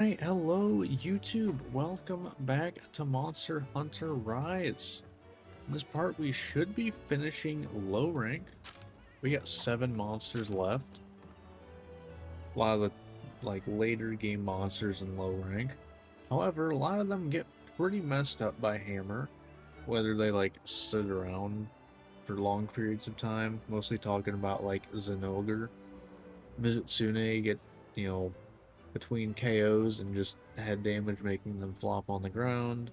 Hey, hello YouTube. Welcome back to Monster Hunter Rise. In this part, we should be finishing low rank. We got 7 monsters left. A lot of the later game monsters in low rank. However, a lot of them get pretty messed up by Hammer, whether they sit around for long periods of time. Mostly talking about Zenogre. Mizutsune get, you know, between KOs and just head damage, making them flop on the ground.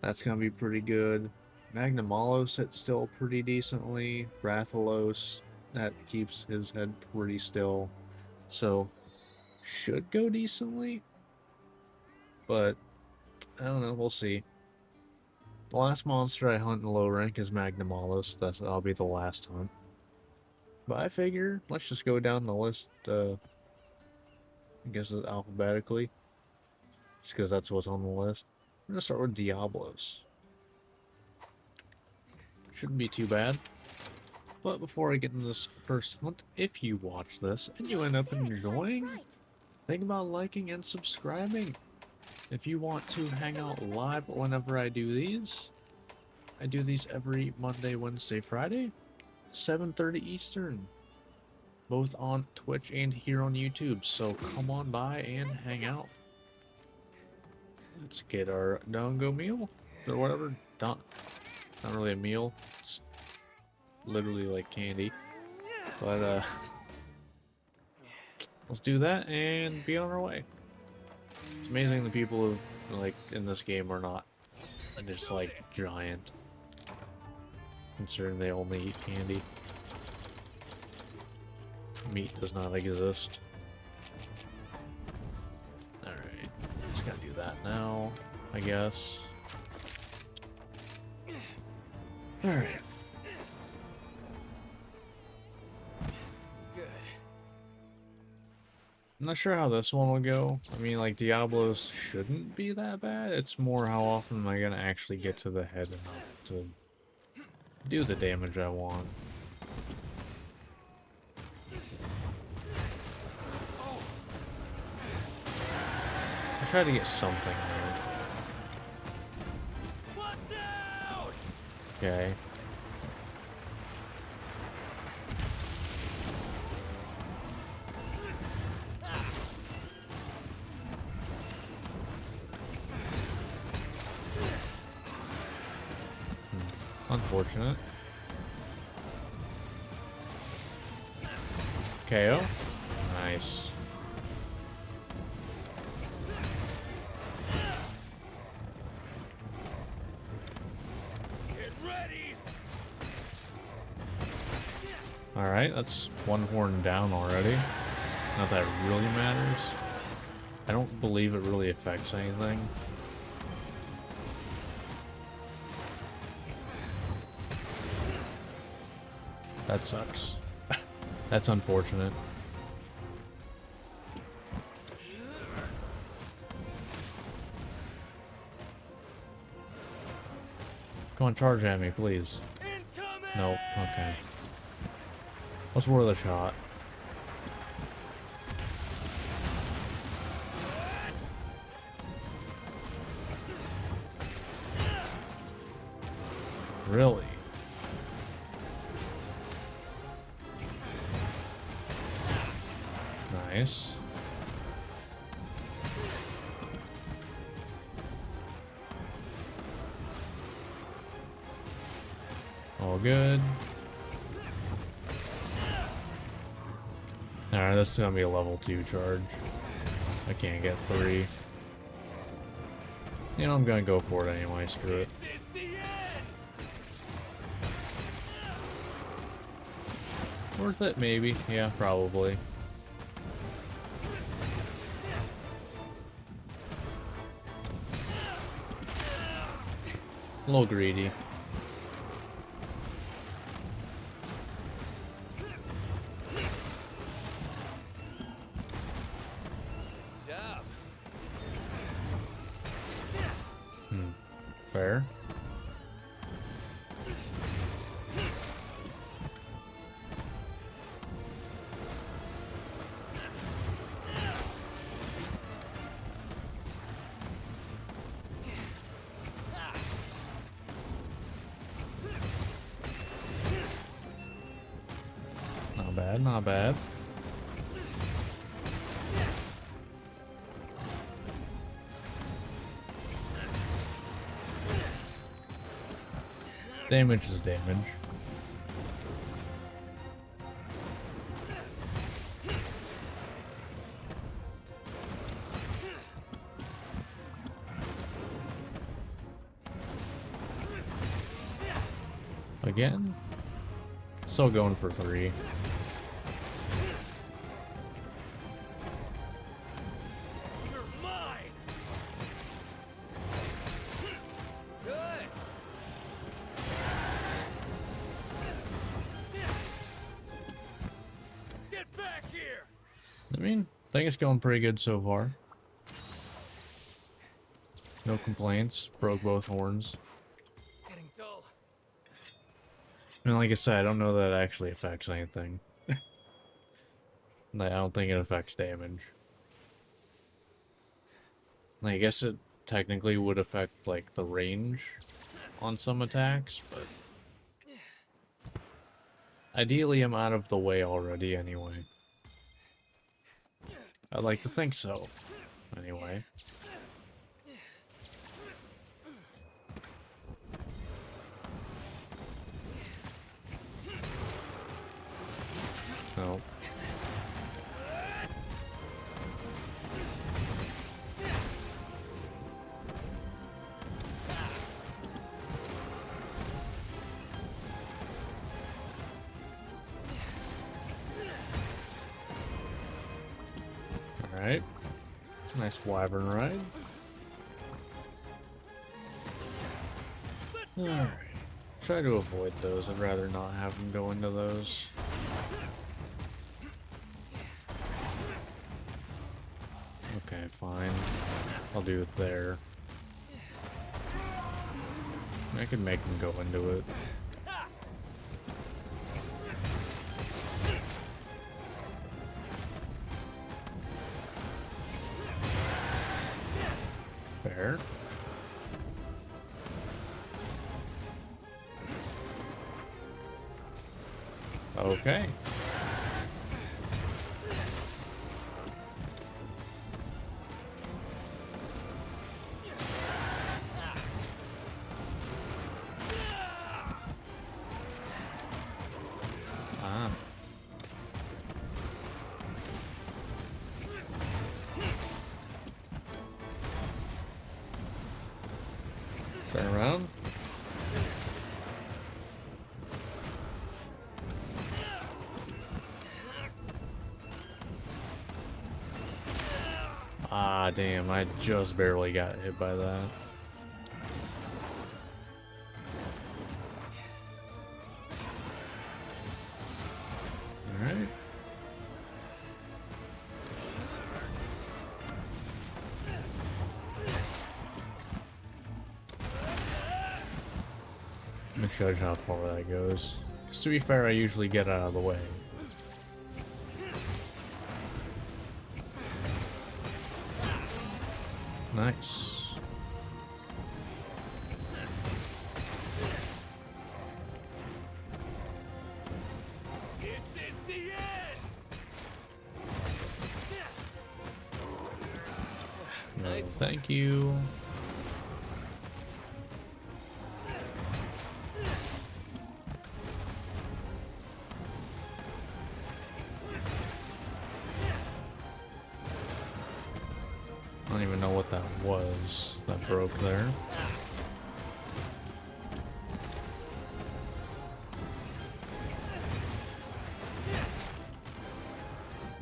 That's going to be pretty good. Magnamalos sits still pretty decently. Rathalos, that keeps his head pretty still. So, should go decently. But, I don't know, we'll see. The last monster I hunt in low rank is Magnamalos. That'll be the last hunt. But I figure, let's just go down the list, I guess alphabetically. Just because that's what's on the list. I'm gonna start with Diablos. Shouldn't be too bad. But before I get into this first hunt, if you watch this and you end up enjoying, think about liking and subscribing. If you want to hang out live whenever I do these every Monday, Wednesday, Friday, 7:30 Eastern. Both on Twitch and here on YouTube, so come on by and hang out. Let's get our Dongo meal, or whatever. Not really a meal. It's literally like candy. But let's do that and be on our way. It's amazing the people who in this game are not just giant, considering they only eat candy. Meat does not exist. Alright, just gotta do that now, I guess. Alright. I'm not sure how this one will go. I mean, Diablos shouldn't be that bad. It's more how often am I gonna actually get to the head enough to do the damage I want. I try to get something there. Okay. Unfortunate. KO. Nice. Alright, that's one horn down already. Not that it really matters. I don't believe it really affects anything. That sucks. That's unfortunate. Come on, charge at me, please. Nope, okay. What's worth a shot? Really? Nice. All good. Alright, this is gonna be a level 2 charge. I can't get 3. You know, I'm gonna go for it anyway, screw it. Worth it, maybe. Yeah, probably. A little greedy. Fair. bad, not bad. Damage is damage. Again? Still going for 3. You're mine. Good. Get back here. I mean, I think it's going pretty good so far. No complaints. Broke both horns. Getting dull. And like I said, I don't know that it actually affects anything. Like, I don't think it affects damage. Like, I guess it technically would affect, like, the range on some attacks, but... Ideally, I'm out of the way already anyway. I'd like to think so. Anyway. No. Alright. Nice wyvern ride. Alright. Try to avoid those. I'd rather not have them go into those. Okay, fine. I'll do it there. I can make them go into it. Fair. Okay. Ah. Turn around. Ah, damn, I just barely got hit by that. Alright. I'm gonna judge how far that goes. 'Cause to be fair, I usually get out of the way. Nice. This is the end. No, Nice. thank you. I don't even know what that was that broke there.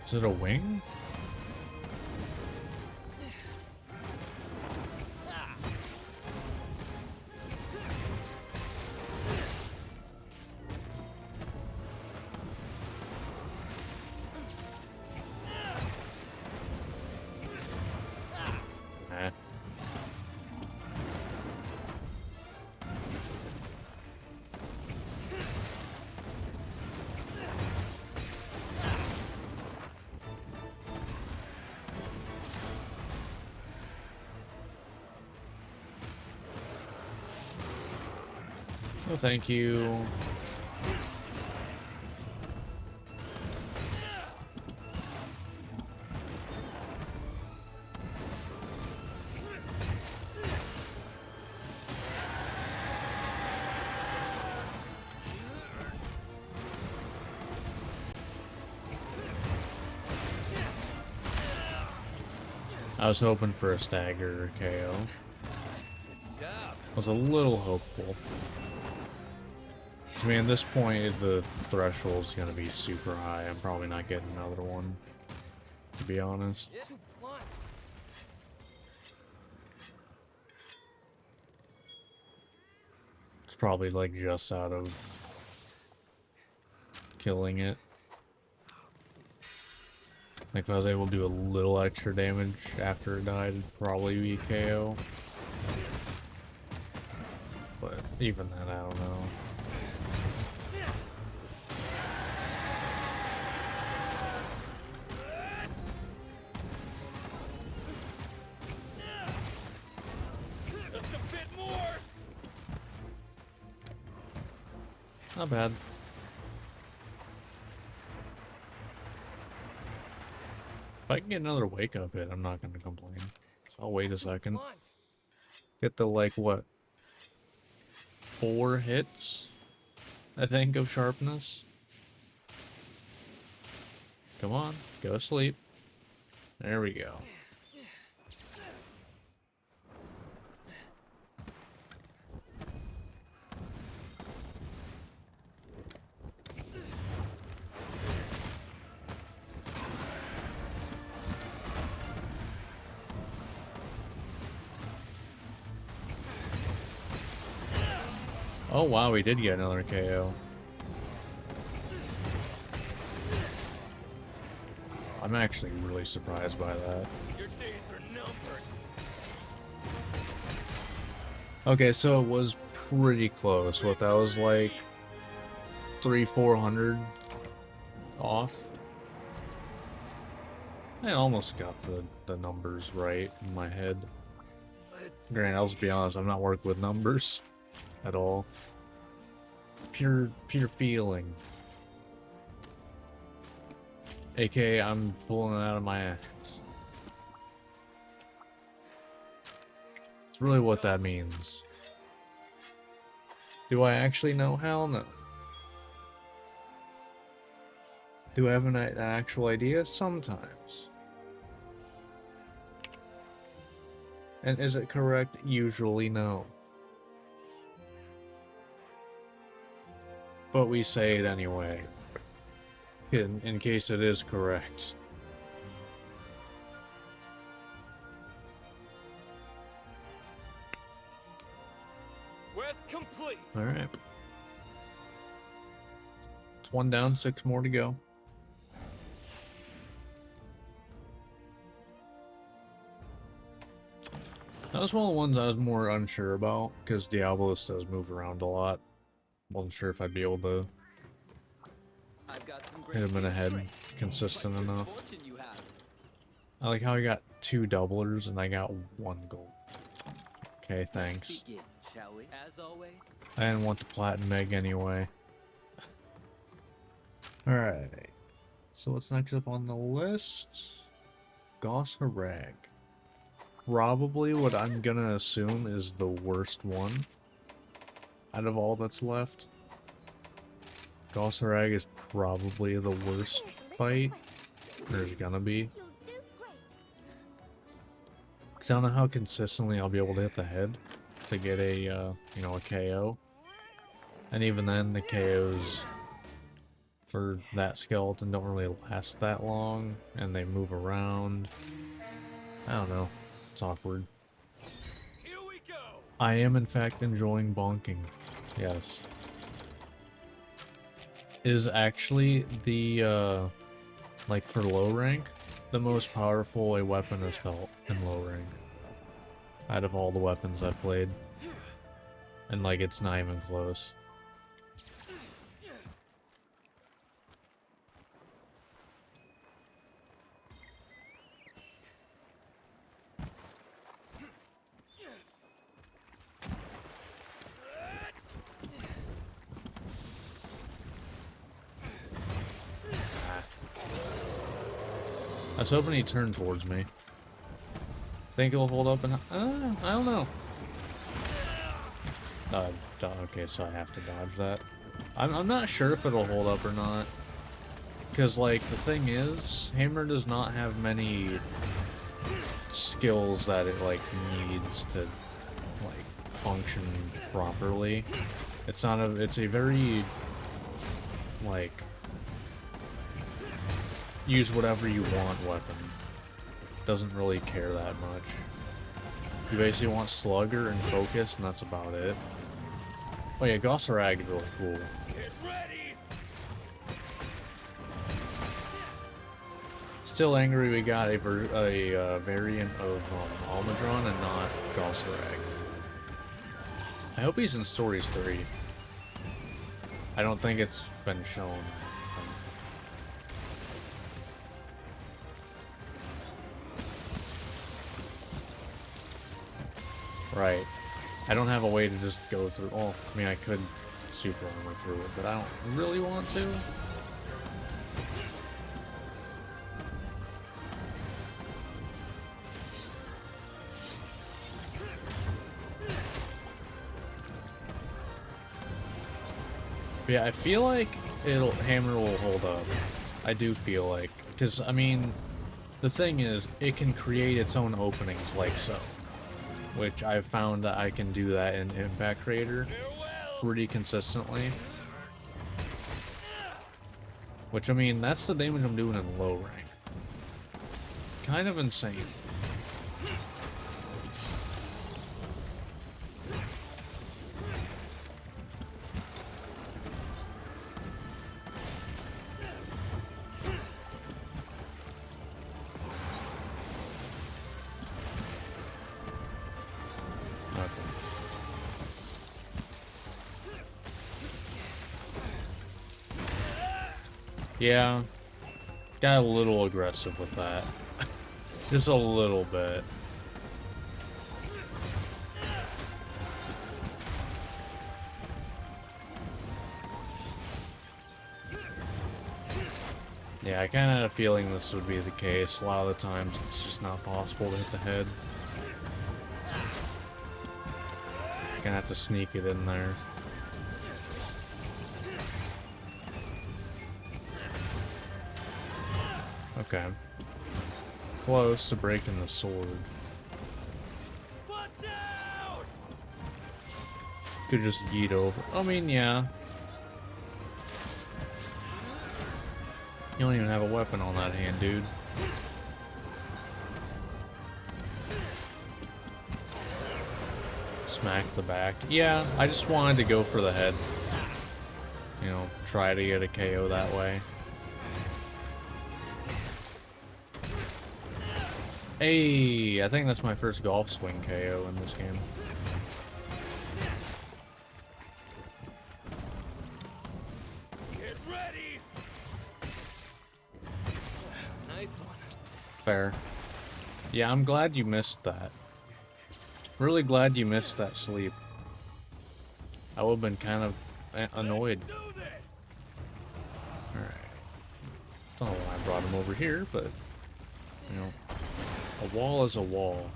Is it a wing? Nah. No, thank you. I was hoping for a stagger KO. Good job. I was a little hopeful. I mean, at this point, the threshold's gonna be super high. I'm probably not getting another one, to be honest. Yeah. Too blunt. It's probably like just out of killing it. Like if I was able to do a little extra damage after it died, it'd probably be KO. But even then, I don't know. Just a bit more. Not bad. If I can get another wake up hit, I'm not gonna complain. So I'll wait a second. Blunt. Get the like what? 4 hits, I think, of sharpness. Come on, go to sleep. There we go. Oh wow, we did get another KO. I'm actually really surprised by that. Your days are numbered. Okay, so it was pretty close. What, that was like 300-400 off? I almost got the numbers right in my head. Let's Granted, I'll just be honest, I'm not working with numbers at all. Pure feeling. AKA, I'm pulling it out of my ass. It's really what that means. Do I actually know? Hell no. Do I have an actual idea? Sometimes. And is it correct? Usually no. But we say it anyway. In case it is correct. Quest complete. Alright. It's 1 down, 6 more to go. That was one of the ones I was more unsure about, because Diabolus does move around a lot. Wasn't sure if I'd be able to hit him in the head consistent enough. I like how I got 2 doublers and I got 1 gold. Okay, thanks. Begin, shall we? As always. I didn't want the platinum egg anyway. Alright. So what's next up on the list? Goss Harag. Probably what I'm gonna assume is the worst one out of all that's left. Goss Harag is probably the worst fight there's gonna be. Because I don't know how consistently I'll be able to hit the head to get a, you know, a KO. And even then, the KOs for that skeleton don't really last that long, and they move around. I don't know. It's awkward. Here we go. I am, in fact, enjoying bonking. Yes. Is actually the, like, for low rank, the most powerful a weapon has felt in low rank. Out of all the weapons I've played. And, like, it's not even close. I was hoping he'd turn towards me. Think it'll hold up and I don't know. Okay, so I have to dodge that. I'm not sure if it'll hold up or not. Because, like, the thing is, Hammer does not have many skills that it like needs to like function properly. It's not a, it's a very like use whatever you want weapon. Doesn't really care that much. You basically want Slugger and Focus, and that's about it. Oh yeah, Gossarag is really cool. Get ready! Still angry we got a variant of Almudron and not Gossarag. I hope he's in Stories 3. I don't think it's been shown. Right. I don't have a way to just go through. Oh, I mean, I could super armor through it, but I don't really want to. But yeah, I feel like Hammer will hold up. I do feel like, because I mean, the thing is, it can create its own openings like so. Which I've found that I can do that in Impact Creator pretty consistently. Which, I mean, that's the damage I'm doing in low rank. Kind of insane. Yeah, got a little aggressive with that. Just a little bit. Yeah, I kind of had a feeling this would be the case. A lot of the times it's just not possible to hit the head. Gonna have to sneak it in there. Okay. Close to breaking the sword. Could just yeet over. I mean, yeah. You don't even have a weapon on that hand, dude. Smack the back. Yeah, I just wanted to go for the head. You know, try to get a KO that way. Hey, I think that's my first golf swing KO in this game. Get ready! Nice one. Fair. Yeah, I'm glad you missed that. Really glad you missed that sleep. I would have been kind of annoyed. Do this! Alright. Don't know why I brought him over here, but, you know, a wall is a wall.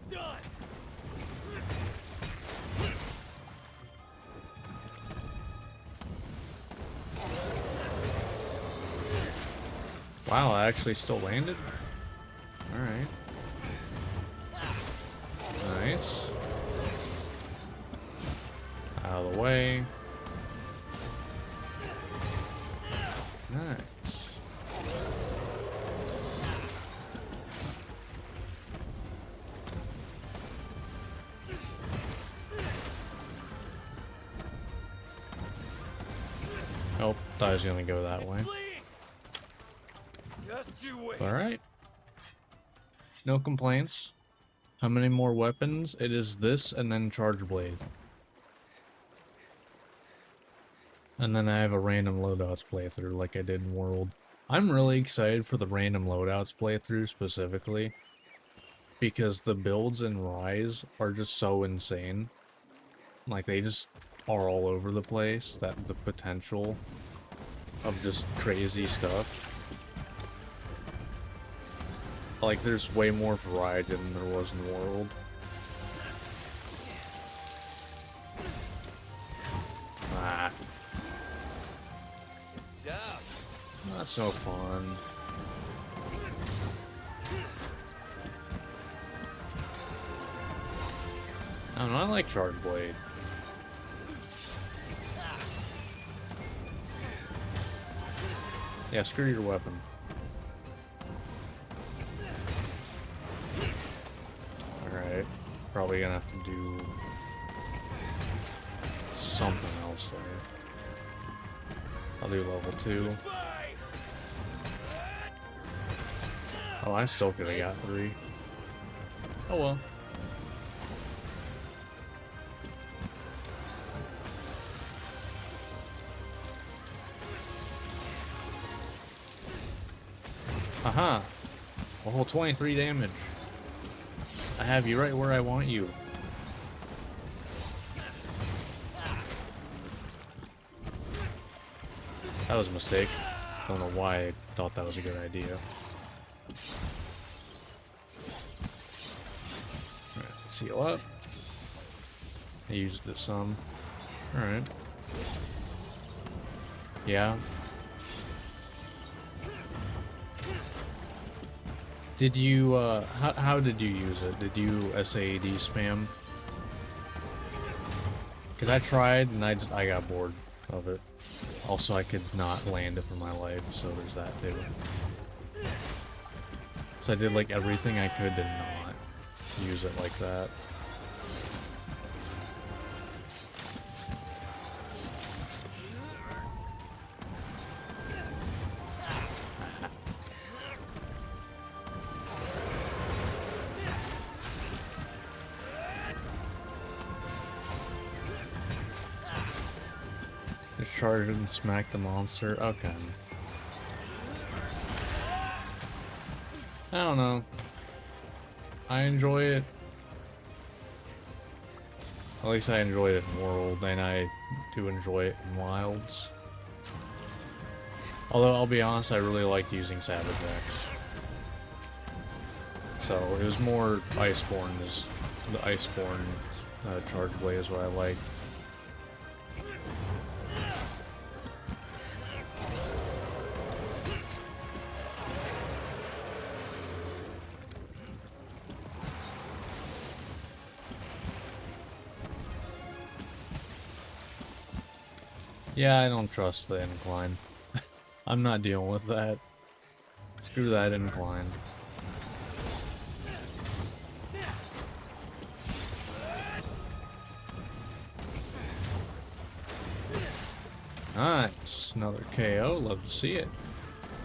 Done! Wow, I actually still landed? Alright. Nice. Out of the way. Nice. Oh, thought I was gonna go that way. Just you wait. Alright. No complaints. How many more weapons? It is this and then Charge Blade. And then I have a random loadouts playthrough like I did in World. I'm really excited for the random loadouts playthrough specifically. Because the builds in Rise are just so insane. Like they just are all over the place. That the potential of just crazy stuff. Like there's way more variety than there was in World. Ah. Job. That's no fun. I don't know, I like Charge Blade. Yeah, screw your weapon. Alright. Probably gonna have to do something else there. I'll do level 2. Oh, I still could have got 3. Oh well. Aha! A whole 23 damage. I have you right where I want you. That was a mistake. Don't know why I thought that was a good idea. Alright, let's heal up. I used it some. Alright. Yeah. Did you, how did you use it? Did you SAAD spam? Because I tried and I got bored of it. Also, I could not land it for my life, so there's that too. So I did like everything I could to not use it like that. Just charge and smack the monster. Okay. I don't know. I enjoy it. At least I enjoyed it in World, and I do enjoy it in Wilds. Although, I'll be honest, I really liked using Savage X. So, it was more Iceborne, the Iceborne Charge Blade is what I liked. Yeah, I don't trust the incline. I'm not dealing with that. Screw that incline. Nice. Another KO. Love to see it.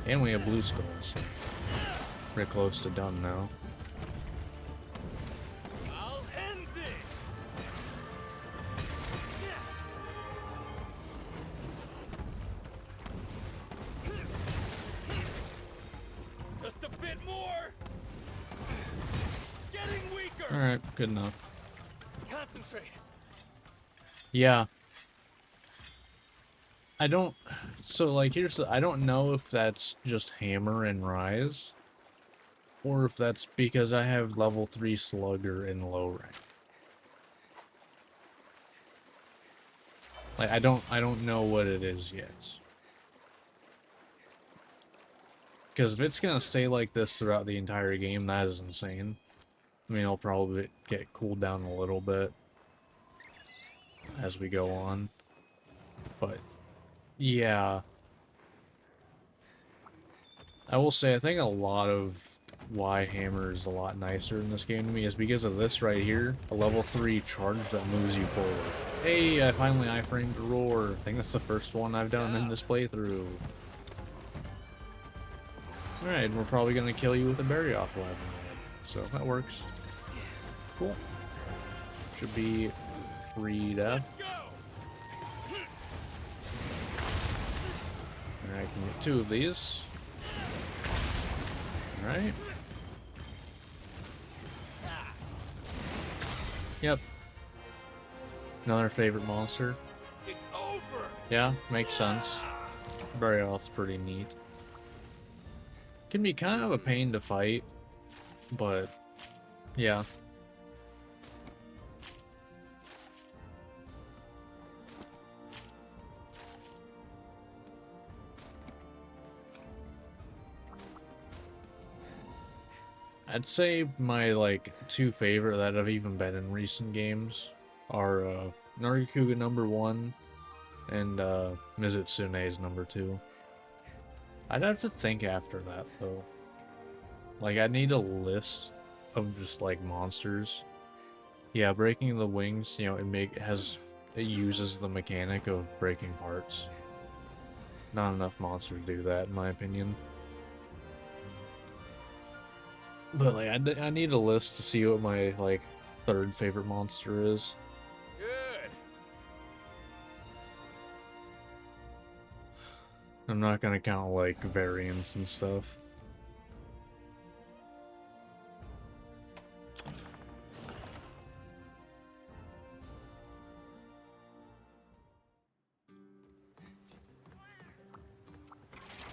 And we have blue skulls. Pretty close to done now. I'll end this. Just a bit more. Getting weaker. Alright, good enough. Concentrate. Yeah. I don't... So, like, here's the... I don't know if that's just Hammer and Rise. Or if that's because I have level 3 Slugger in low rank. Like, I don't know what it is yet. Because if it's gonna stay like this throughout the entire game, that is insane. I mean, I'll probably get cooled down a little bit as we go on. But, yeah. I will say, I think a lot of why Hammer is a lot nicer in this game to me is because of this right here. A level 3 charge that moves you forward. Hey, I finally iframed a roar. I think that's the first one I've done in this playthrough. Alright, we're probably gonna kill you with a Barioth weapon. So, that works. Cool. Should be free death. Alright, I can get 2 of these. Alright. Yep. Another favorite monster. It's over. Yeah, makes sense. Barioth's pretty neat. Can be kind of a pain to fight, but yeah. I'd say my like two favorite that have even been in recent games are Nargacuga #1 and Mizutsune's #2. I'd have to think after that though. Like I need a list of just like monsters. Yeah, breaking the wings, you know, it uses the mechanic of breaking parts. Not enough monsters do that in my opinion. But like I need a list to see what my like third favorite monster is. Good. I'm not gonna count like variants and stuff.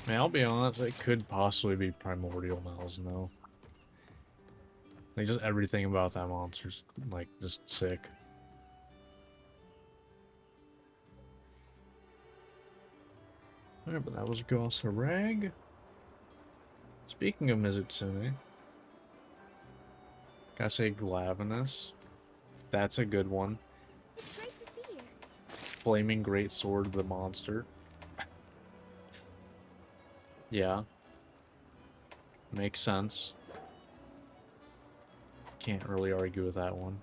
I mean, I'll be honest, it could possibly be Primordial Malzeno. Like, just everything about that monster's, like, just sick. Alright, but that was Gossarag. Speaking of Mizutsune, gotta say Glavenus. That's a good one. It's great to see you. Flaming Greatsword, the monster. Yeah. Makes sense. Can't really argue with that one.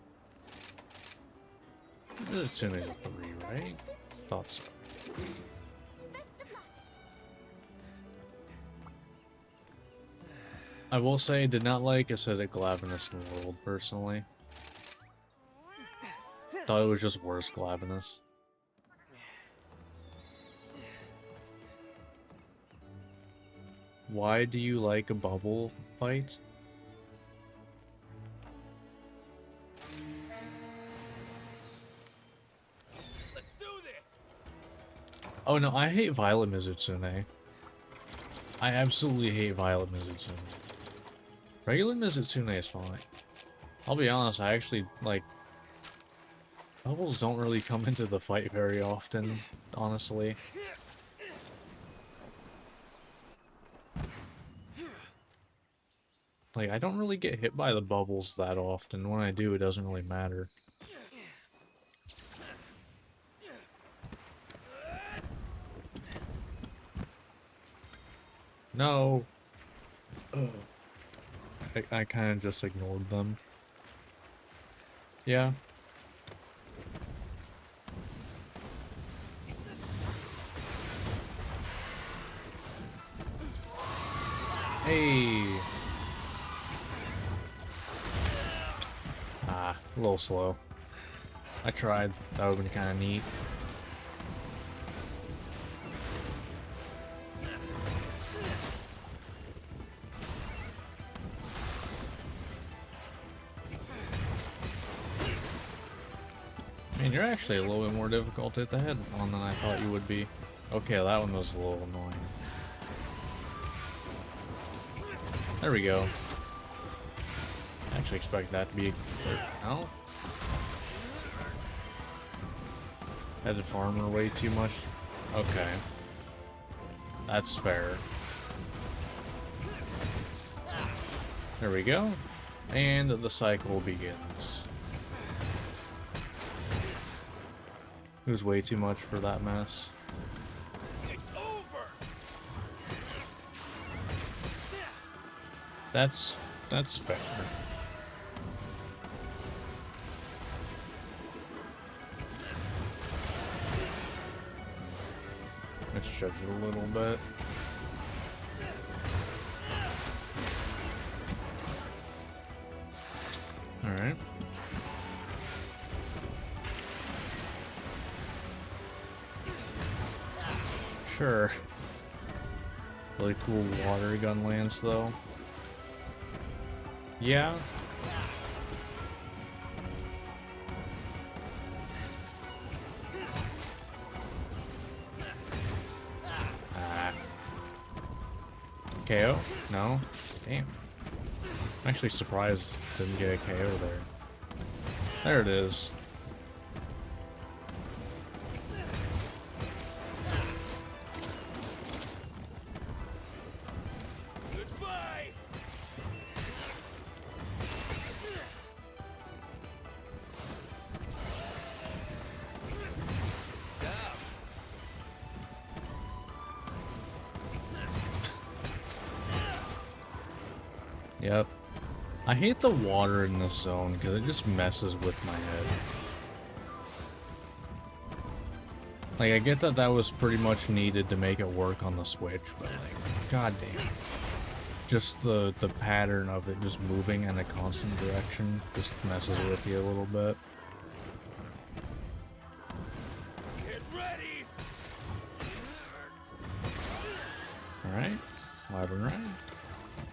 Mizutsune's a 3, right? Thought so. Best of luck. I will say, I did not like Acidic Glavenus in World, personally. Thought it was just worse Glavenus. Why do you like a bubble fight? Let's do this. Oh no, I hate Violet Mizutsune. I absolutely hate Violet Mizutsune. Regular Mizutsune is fine. I'll be honest, I actually, like... Bubbles don't really come into the fight very often, honestly. Like, I don't really get hit by the bubbles that often. When I do, it doesn't really matter. No! Ugh. I kind of just ignored them. Yeah. Hey! Ah, a little slow. I tried. That would have been kind of neat. Man, you're actually a little bit more difficult to hit the head on than I thought you would be. Okay, that one was a little annoying. There we go. I actually expect that to be... No? Had to farm her way too much? Okay. That's fair. There we go. And the cycle begins. It was way too much for that mess. It's over. That's fair. Let's judge it a little bit. Alright. Sure. Really cool water gun lance though. Yeah. Ah. KO? No? Damn. I'm actually surprised didn't get a KO there. There it is. Goodbye. Yep. I hate the water in this zone because it just messes with my head. Like, I get that that was pretty much needed to make it work on the Switch, but like, goddamn. Just the pattern of it just moving in a constant direction just messes with you a little bit. Get ready. Alright. Loud and right.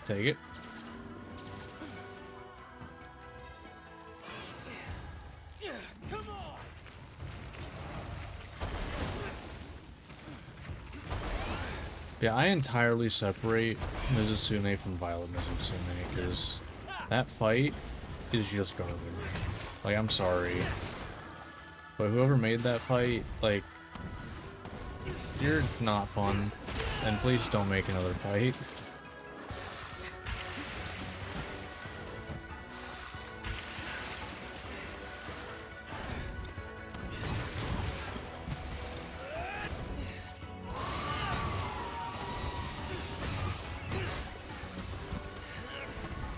Take it. Come on. Yeah, I entirely separate Mizusune from Violet Mizusune because that fight is just garbage. Like, I'm sorry. But whoever made that fight, like, you're not fun. And please don't make another fight.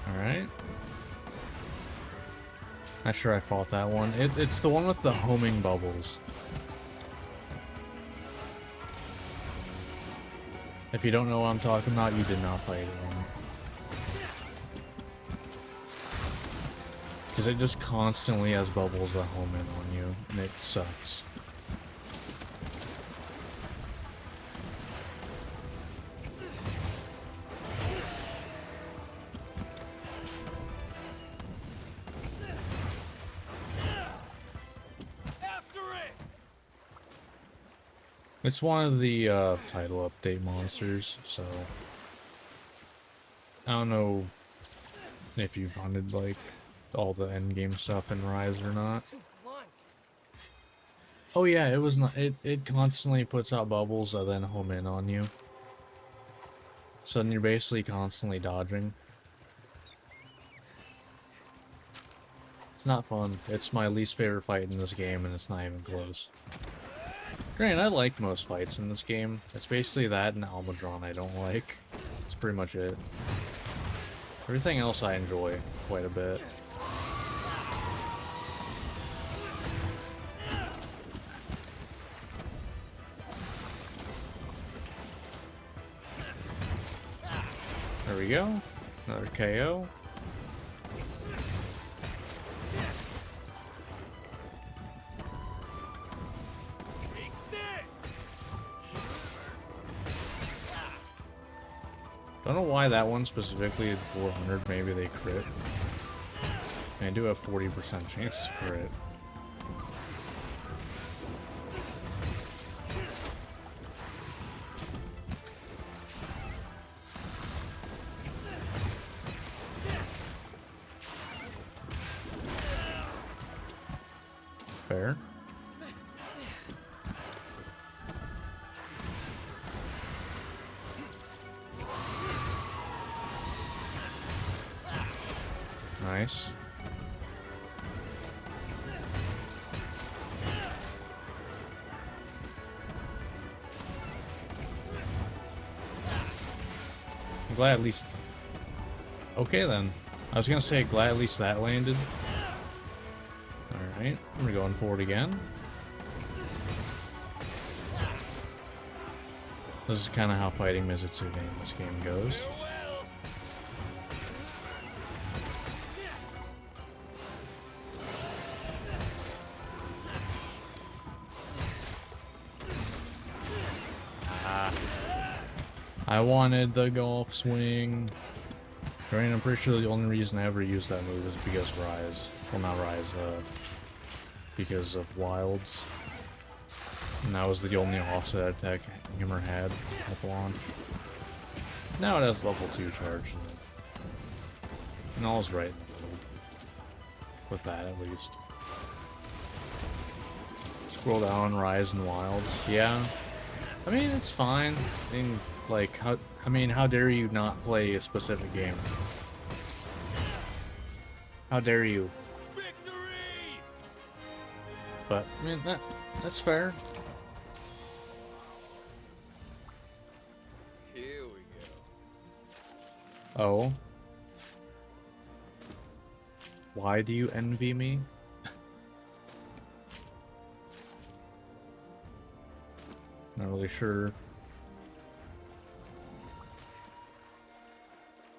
Alright. Not sure I fought that one. It's the one with the homing bubbles. If you don't know what I'm talking about, you did not fight it wrong. Because it just constantly has bubbles that home in on you, and it sucks. After it. It's one of the title update monsters, so I don't know if you've hunted like all the end game stuff in Rise or not. Too blunt. Oh yeah, it was not. It constantly puts out bubbles that then home in on you. So then you're basically constantly dodging. It's not fun. It's my least favorite fight in this game, and it's not even close. Granted, I like most fights in this game. It's basically that and Almudron I don't like. That's pretty much it. Everything else I enjoy quite a bit. There we go. Another KO. Take this. Don't know why that one specifically at 400. Maybe they crit. They do have 40% chance to crit. Fair. Nice. I'm glad at least... Okay then. I was gonna say glad at least that landed. Alright, we're going forward again. This is kind of how fighting Mizutsuki in this game goes. Farewell. I wanted the golf swing. Granted, I'm pretty sure the only reason I ever used that move is because Rise. Well, not Rise, because of Wilds. And that was the only offset attack Hammer had at launch. Now it has level 2 charge. And all's right in the build. With that, at least. Scroll down, Rise and Wilds. Yeah. I mean, it's fine. I mean, like, how dare you not play a specific game? How dare you? Victory. But, I mean, that's fair. Here we go. Oh. Why do you envy me? Not really sure.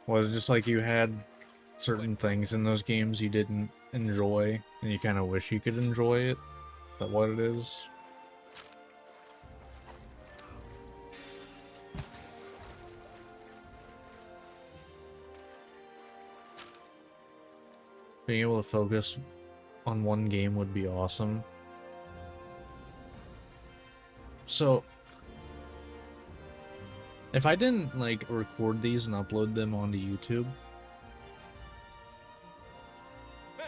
Was it just like you had certain things in those games you didn't enjoy, and you kind of wish you could enjoy it? Is that what it is? Being able to focus on one game would be awesome. So, if I didn't like record these and upload them onto YouTube,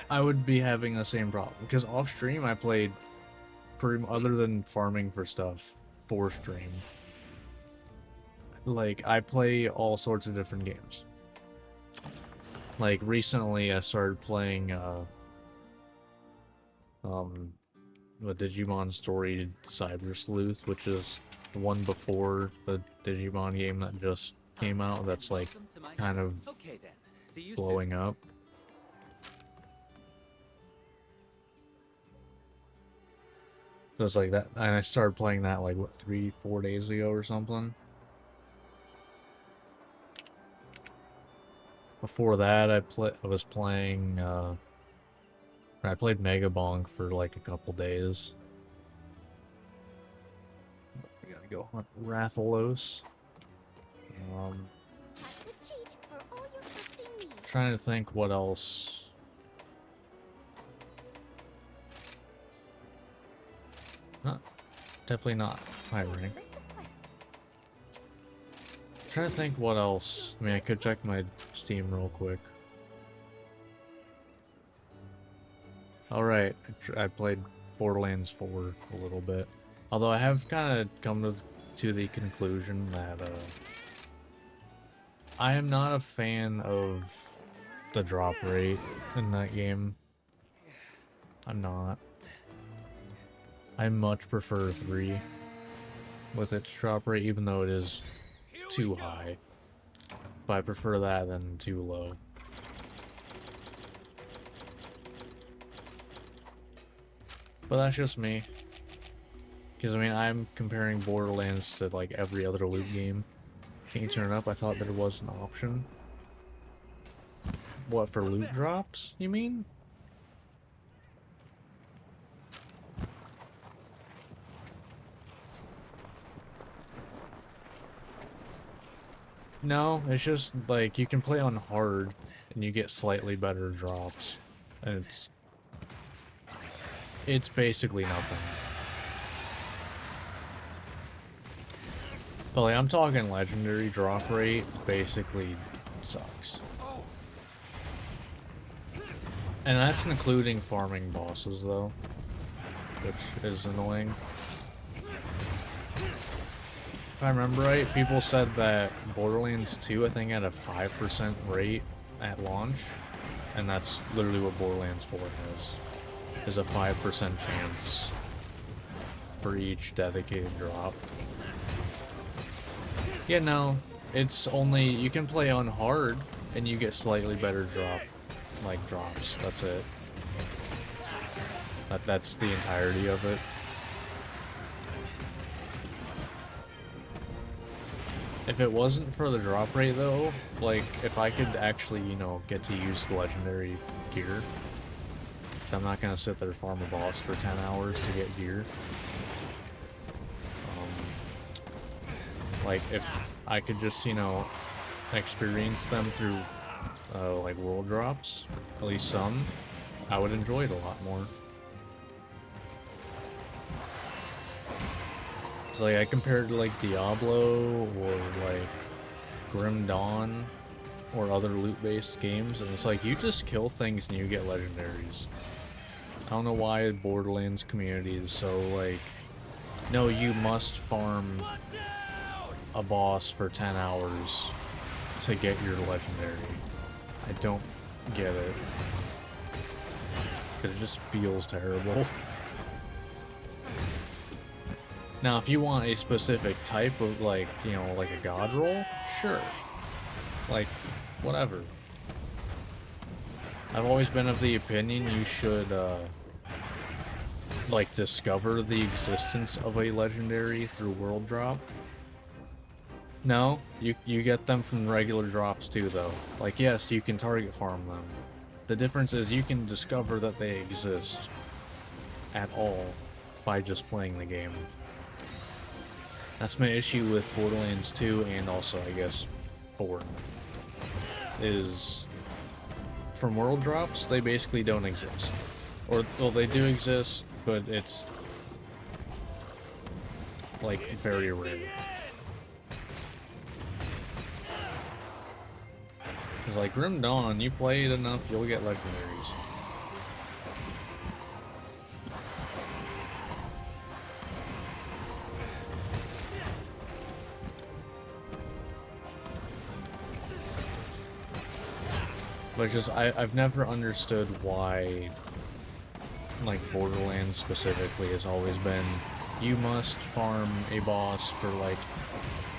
I would be having the same problem. Because off stream, I played other than farming for stuff for stream. Like, I play all sorts of different games. Like, recently I started playing, the Digimon Story Cyber Sleuth, which is the one before the Digimon game that just came out that's, like, kind of Okay then. See you blowing soon. up. So it's like that, and I started playing that, like, what, 3-4 days ago or something? Before that, I was playing, I played Megabonk for like a couple days. We gotta go hunt Rathalos. Pass the cheat for all your testing needs. Trying to think what else. Definitely not high rank. List of quests. Trying to think what else. I mean, I could check my Steam real quick. Alright, I played Borderlands 4 a little bit. Although I have kind of come to the conclusion that I am not a fan of the drop rate in that game. I'm not. I much prefer 3 with its drop rate, even though it is too high. But I prefer that than too low. But that's just me. Because, I mean, I'm comparing Borderlands to, like, every other loot game. Can you turn it up? I thought there was an option. What, for loot drops, you mean? No, it's just, like, you can play on hard, and you get slightly better drops. And it's basically nothing. But like, I'm talking legendary drop rate, basically sucks. And that's including farming bosses though, which is annoying. If I remember right, people said that Borderlands 2 I think had a 5% rate at launch, and that's literally what Borderlands 4 has. Is a 5% chance for each dedicated drop. Yeah, no, it's only, you can play on hard and you get slightly better drops. That's it. That's the entirety of it. If it wasn't for the drop rate though, like if I could actually, you know, get to use the legendary gear, I'm not gonna sit there farm a boss for 10 hours to get gear. Like if I could just, you know, experience them through like world drops, at least some, I would enjoy it a lot more. So like I compared to like Diablo or like Grim Dawn or other loot-based games, and it's like you just kill things and you get legendaries. I don't know why Borderlands community is so like, no, you must farm a boss for 10 hours to get your legendary. I don't get it. Because it just feels terrible. Now, if you want a specific type of, like, you know, like a god roll, sure. Like, whatever. I've always been of the opinion you should, like, discover the existence of a legendary through world drop. No, you get them from regular drops too, though. Like, yes, you can target farm them. The difference is you can discover that they exist at all by just playing the game. That's my issue with Borderlands 2 and also, I guess, 4. Is from world drops, they basically don't exist. Or, well, they do exist, but it's like very rare. Cause like Grim Dawn, you play it enough, you'll get legendaries. But just, I've never understood why, like, Borderlands specifically has always been, you must farm a boss for, like,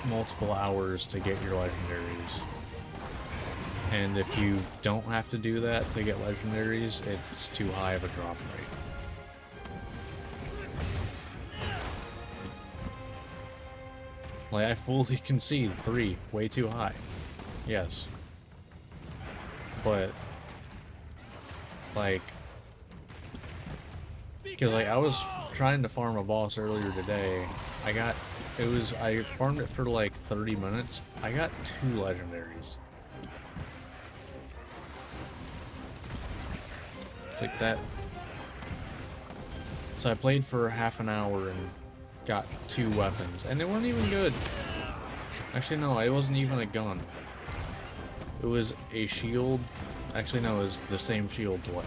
multiple hours to get your legendaries. And if you don't have to do that to get legendaries, it's too high of a drop rate. Like, I fully concede 3, way too high. Yes. But, like, because, like, I was trying to farm a boss earlier today. I farmed it for, like, 30 minutes. I got 2 legendaries. It's like that. So I played for half an hour and got 2 weapons. And they weren't even good. Actually, no, it wasn't even a gun. It was a shield. Actually, no, it was the same shield twice.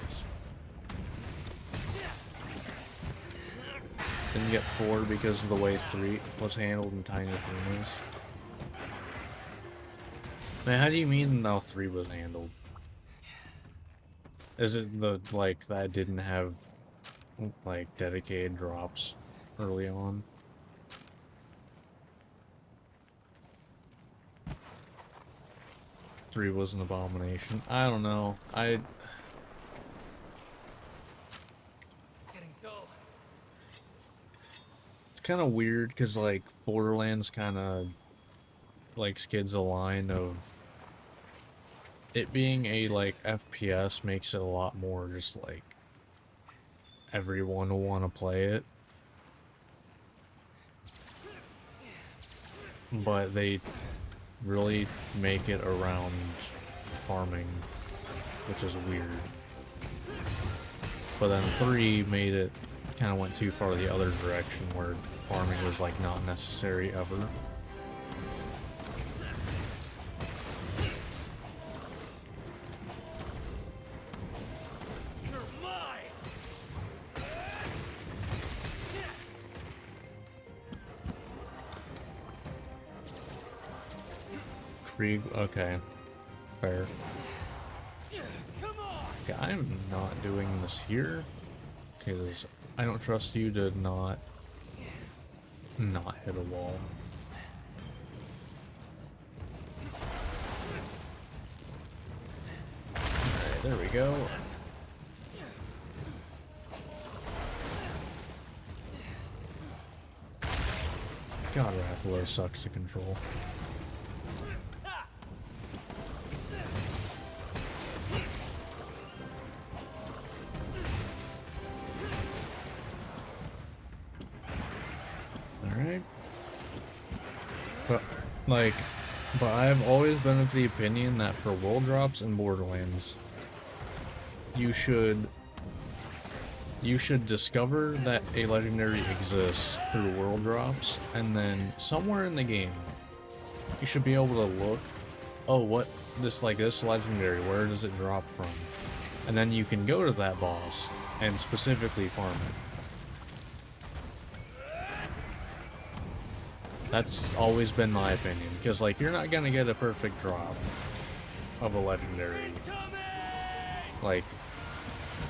Didn't get 4 because of the way 3 was handled in Tiny Tinas. Man, how do you mean now 3 was handled? Is it the, like, that didn't have, like, dedicated drops early on? 3 was an abomination. I don't know. Getting dull. It's kind of weird because, like, Borderlands kind of, like, skids a line of it being a, like, FPS makes it a lot more just, like, everyone will want to play it. But they really make it around farming, which is weird. But then 3 made it, kind of went too far the other direction where farming was like not necessary ever. You're mine. Krieg, okay, fair. Come on. Okay, I'm not doing this here because I don't trust you to not hit a wall. Alright, there we go. God, Rathalos sucks to control. Alright. But I've always been of the opinion that for world drops and Borderlands, you should discover that a legendary exists through world drops, and then somewhere in the game, you should be able to look, oh, this legendary, where does it drop from? And then you can go to that boss and specifically farm it. That's always been my opinion, because, like, you're not gonna get a perfect drop of a legendary, like,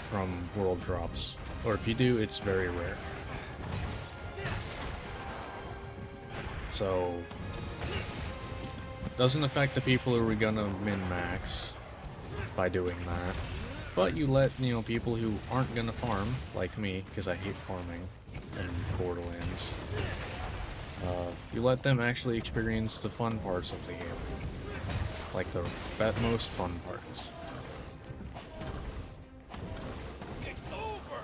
from world drops. Or if you do, it's very rare. So, doesn't affect the people who are gonna min-max by doing that. But you let, you know, people who aren't gonna farm, like me, because I hate farming in Borderlands, you let them actually experience the fun parts of the game. Like the most fun parts. It's over.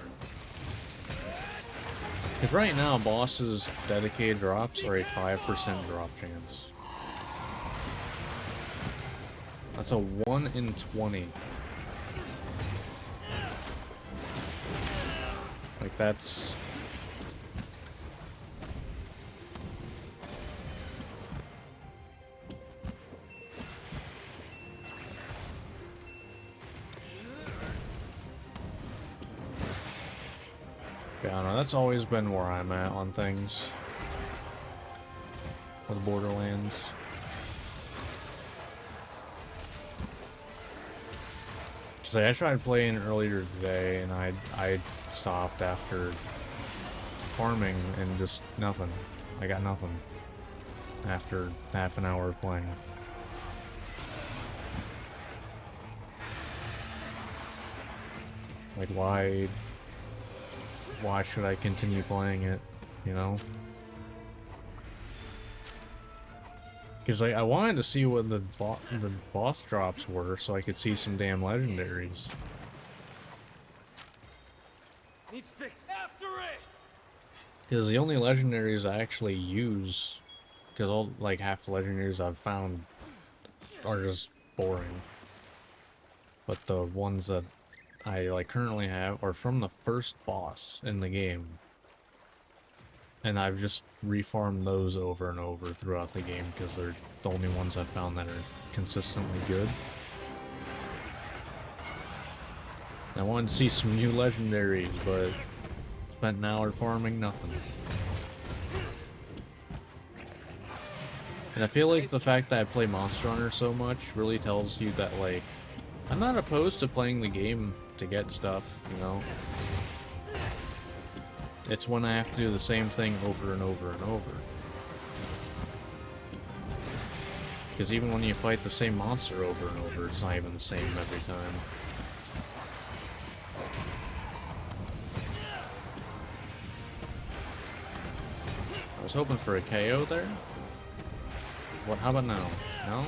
Because right now, bosses' dedicated drops are a 5% drop chance. That's a 1 in 20. Like, that's... Yeah, I don't know, that's always been where I'm at on things. With Borderlands. Cause like, I tried playing earlier today, and I stopped after farming and just nothing. I got nothing after half an hour of playing. Like, why should I continue playing it, you know? Because like, I wanted to see what the boss drops were so I could see some damn legendaries. Needs fixed. After it. Because the only legendaries I actually use, because all like half the legendaries I've found are just boring. But the ones that I like currently have are from the first boss in the game. And I've just refarmed those over and over throughout the game because they're the only ones I've found that are consistently good. I wanted to see some new legendaries, but spent an hour farming nothing. And I feel like the fact that I play Monster Hunter so much really tells you that, like, I'm not opposed to playing the game to get stuff, you know? It's when I have to do the same thing over and over and over. Because even when you fight the same monster over and over, it's not even the same every time. I was hoping for a KO there. What? How about now? No?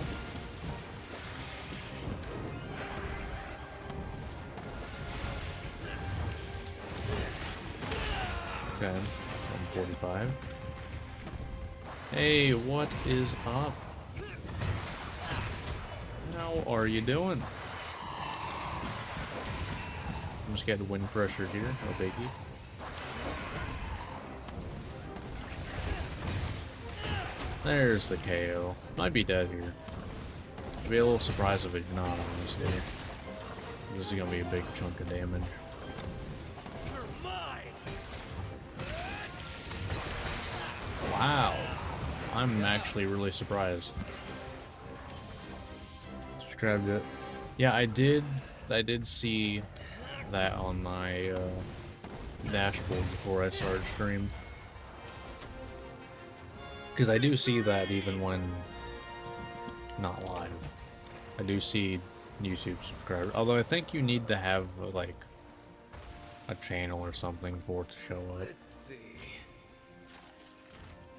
Okay, 145. Hey, what is up? How are you doing? I'm just getting wind pressure here, no biggie. There's the KO. Might be dead here. I'd be a little surprised if it's not, honestly. This is gonna be a big chunk of damage. You're mine. Wow. I'm actually really surprised. Just grabbed it. Yeah, I did see that on my dashboard before I started stream. Because I do see that even when not live. I do see YouTube subscribers. Although I think you need to have like a channel or something for it to show up. Let's see.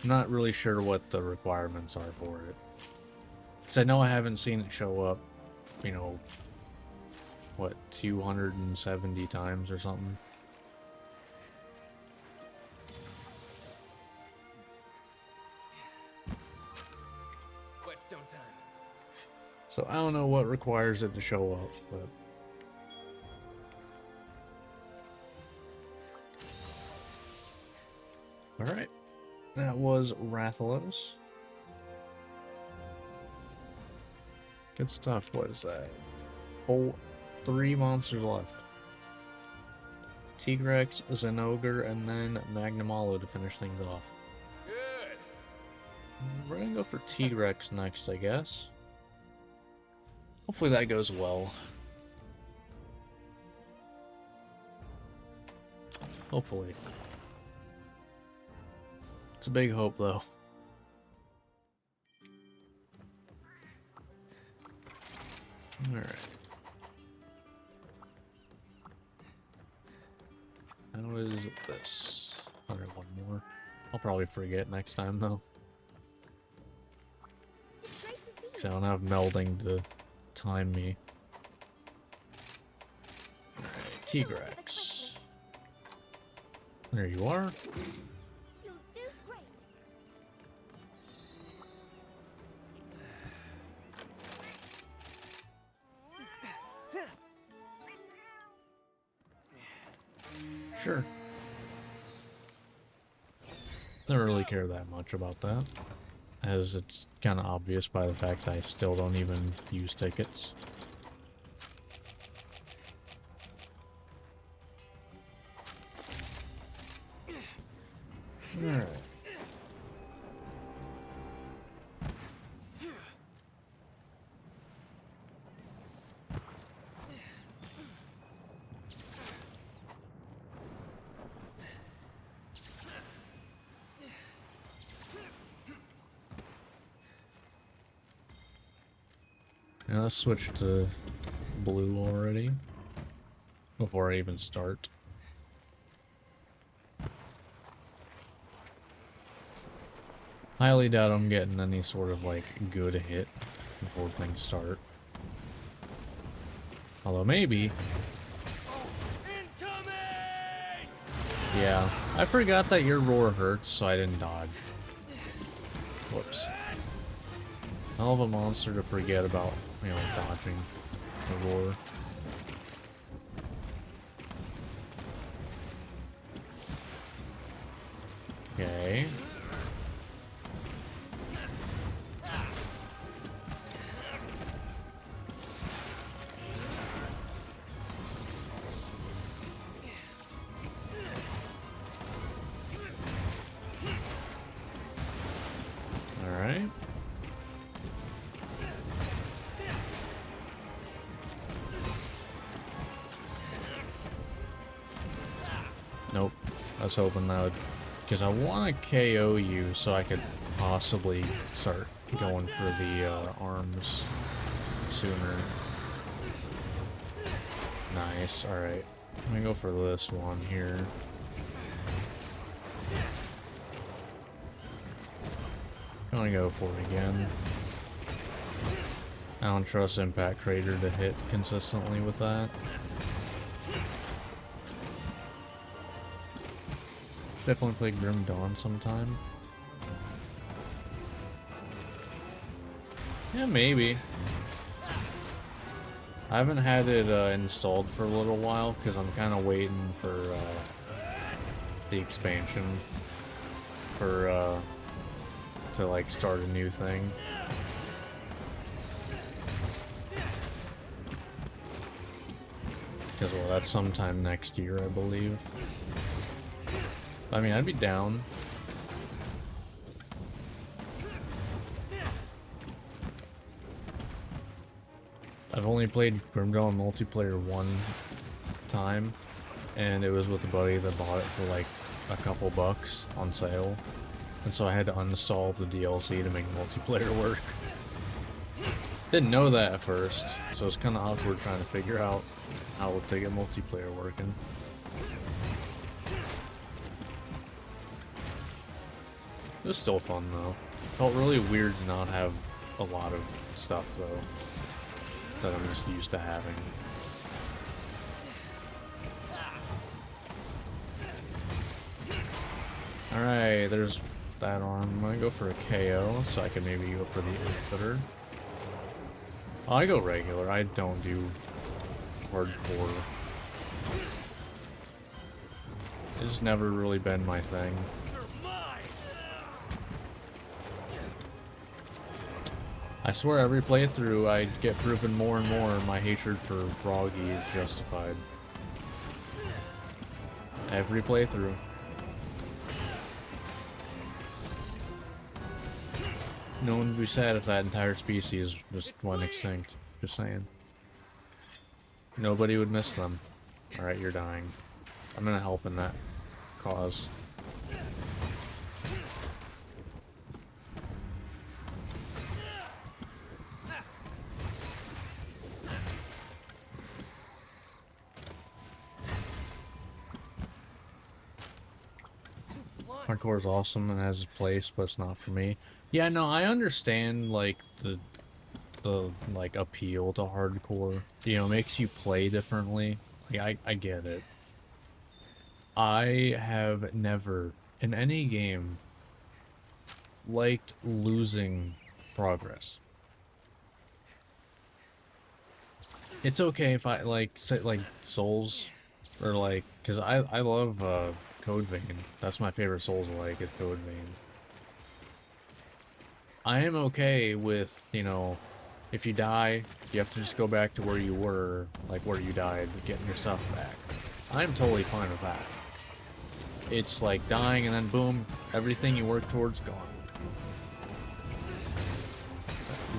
I'm not really sure what the requirements are for it. Because I know I haven't seen it show up, you know, what, 270 times or something. Whetstone time. So I don't know what requires it to show up, but... Alright. That was Rathalos. Good stuff. What is that? Oh, 3 monsters left. Tigrex, Zenogre, and then Magnamalo to finish things off. Good. We're gonna go for Tigrex next, I guess. Hopefully that goes well. Hopefully. It's a big hope, though. Alright. with this. 101 more. I'll probably forget next time though. It's great to see you. So I don't have melding to time me. Alright, Take a look at the Tigrex. quest list. There you are. You'll do great. Sure. I don't really care that much about that, as it's kind of obvious by the fact that I still don't even use tickets. Alright. Now let's switch to blue already, before I even start. Highly doubt I'm getting any sort of like good hit before things start. Although maybe. Incoming! Yeah, I forgot that your roar hurts, so I didn't dodge. Whoops. Hell of a monster to forget about, you know, dodging the roar. Okay. Alright. Nope. I was hoping that would... Because I want to KO you so I could possibly start going for the arms sooner. Nice. Alright. I'm gonna go for this one here. I'm gonna go for it again. I don't trust Impact Crater to hit consistently with that. Definitely play Grim Dawn sometime. Yeah, maybe. I haven't had it installed for a little while because I'm kind of waiting for the expansion for to like start a new thing. Because well, that's sometime next year, I believe. I mean, I'd be down. I've only played Grim Dawn multiplayer one time, and it was with a buddy that bought it for like a couple bucks on sale, and so I had to uninstall the DLC to make multiplayer work. Didn't know that at first, so it's kind of awkward trying to figure out how to get multiplayer working. It was still fun though. Felt really weird to not have a lot of stuff though that I'm just used to having. Alright, there's that arm. I'm gonna go for a KO so I can maybe go for the inhibitor. Oh, I go regular. I don't do hardcore. It's never really been my thing. I swear every playthrough I get proven more and more my hatred for Froggy is justified. Every playthrough. No one would be sad if that entire species just went extinct. Just saying. Nobody would miss them. Alright, you're dying. I'm gonna help in that cause. Hardcore is awesome and has its place, but it's not for me. Yeah, no, I understand like the like appeal to hardcore. You know, makes you play differently. Like I get it. I have never in any game liked losing progress. It's okay if I like say like Souls or like because I love Code Vein. That's my favorite Souls like is Code Vein. I am okay with, you know, if you die, you have to just go back to where you were, like where you died, getting your stuff back. I'm totally fine with that. It's like dying and then boom, everything you work towards gone.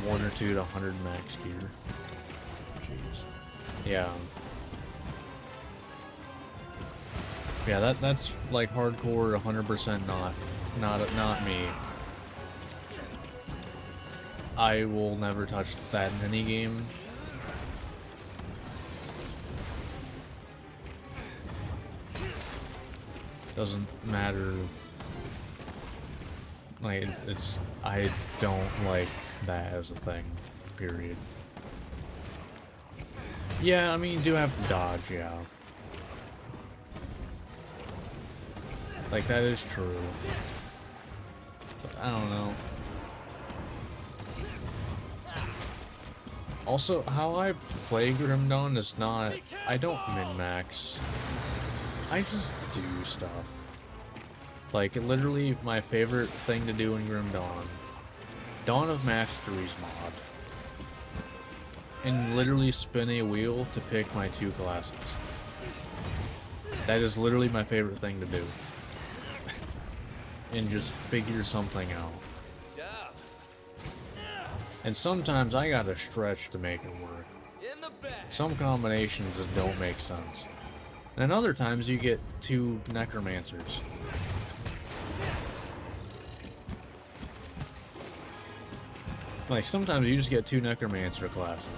1 or 2 to 100 max gear. Jeez. Yeah. Yeah, that's like hardcore 100% not me. I will never touch that in any game. Doesn't matter. Like, I don't like that as a thing, period. Yeah, I mean, you do have to dodge, yeah. Like, that is true. But I don't know. Also, how I play Grim Dawn is not... I don't min-max. I just do stuff. Like, literally, my favorite thing to do in Grim Dawn. Dawn of Mastery's mod. And literally spin a wheel to pick my 2 classes. That is literally my favorite thing to do. And just figure something out. And sometimes I gotta stretch to make it work. Some combinations that don't make sense. And other times you get 2 necromancers. Like sometimes you just get 2 necromancer classes.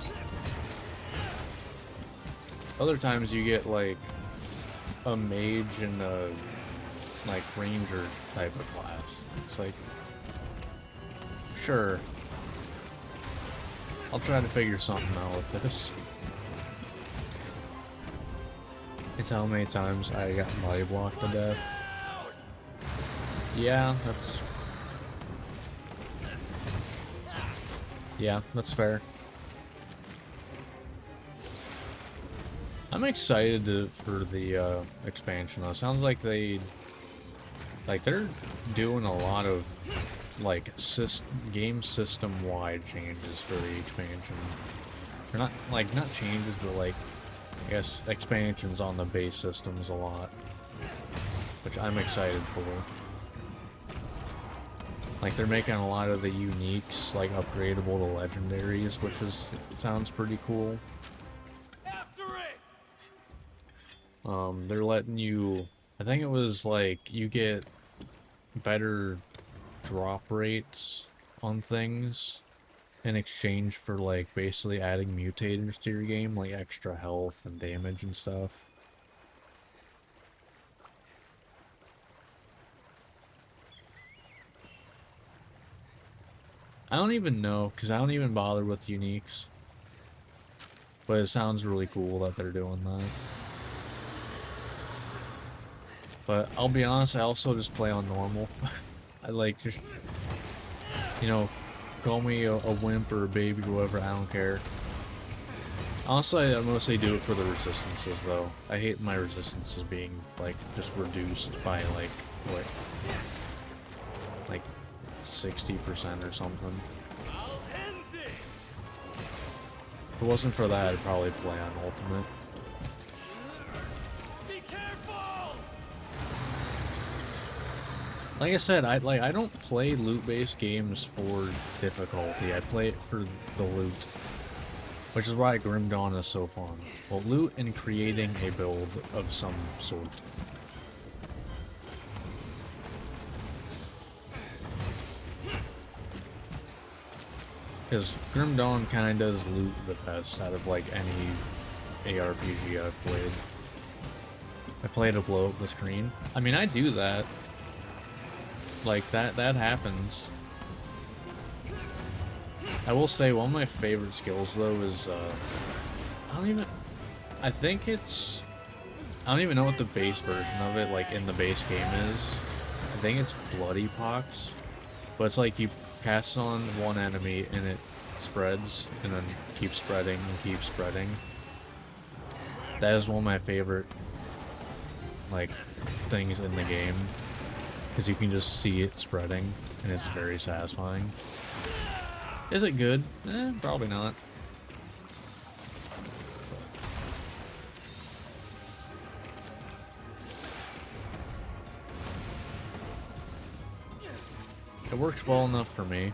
Other times you get like a mage and a like ranger type of class. It's like, sure. I'll try to figure something out with this. It's how many times I got body blocked to death. Yeah, that's fair. I'm excited for the expansion though. Sounds like they're doing a lot of like game system wide changes for the expansion. They're not changes, but like I guess expansions on the base systems a lot, which I'm excited for. Like they're making a lot of the uniques like upgradable to legendaries, which sounds pretty cool. After it! They're letting you, I think it was like you get better drop rates on things in exchange for like basically adding mutators to your game, like extra health and damage and stuff. I don't even know, because I don't even bother with uniques. But it sounds really cool that they're doing that. But I'll be honest, I also just play on normal. I like just, you know, call me a wimp or a baby or whatever, I don't care. Honestly, I mostly do it for the resistances though. I hate my resistances being like just reduced by like, what? Like 60% or something. I'll end this! If it wasn't for that, I'd probably play on Ultimate. Be careful! Like I said, I don't play loot-based games for difficulty. I play it for the loot, which is why Grim Dawn is so fun. Well, loot and creating a build of some sort. Because Grim Dawn kind of does loot the best out of like any ARPG I've played. I play to blow up the screen. I mean, I do that. Like, that happens. I will say, one of my favorite skills, though, is, I think it's... I don't even know what the base version of it, like, in the base game is. I think it's Bloody Pox. But it's like you pass on one enemy and it spreads, and then keeps spreading and keeps spreading. That is one of my favorite, like, things in the game. Because you can just see it spreading, and it's very satisfying. Is it good? Probably not. It works well enough for me.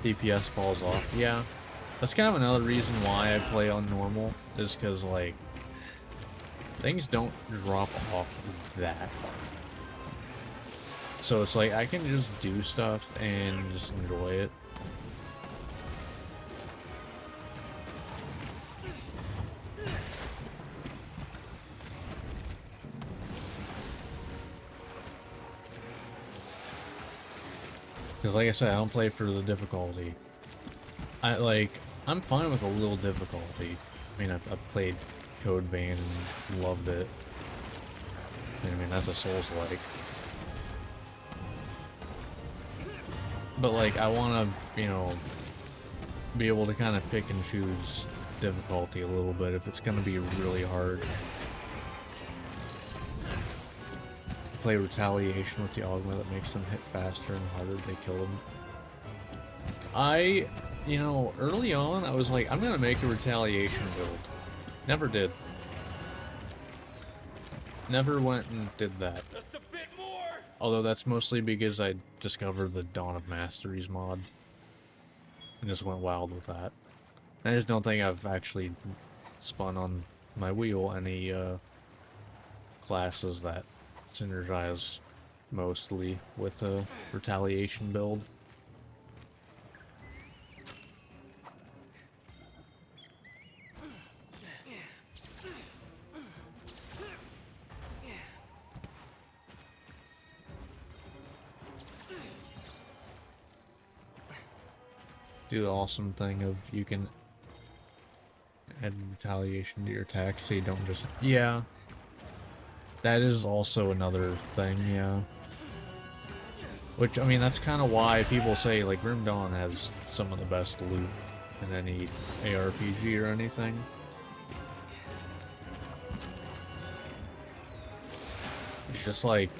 DPS falls off. Yeah. That's kind of another reason why I play on normal, is because, like, things don't drop off that. So it's like, I can just do stuff and just enjoy it. Because like I said, I don't play for the difficulty. I'm fine with a little difficulty. I mean, I've played Code Vein and loved it. I mean, that's a Souls-like. But, like, I want to, you know, be able to kind of pick and choose difficulty a little bit if it's going to be really hard. Play Retaliation with the augment that makes them hit faster and harder they kill them. You know, early on, I was like, I'm going to make a Retaliation build. Never did. Never went and did that. Just a bit more. Although that's mostly because I discovered the Dawn of Masteries mod. And just went wild with that. I just don't think I've actually spun on my wheel any classes that synergize mostly with a Retaliation build. Do the awesome thing of you can add Retaliation to your attack so you don't just... Yeah. That is also another thing, yeah. Which, I mean, that's kind of why people say, like, Grim Dawn has some of the best loot in any ARPG or anything. It's just like,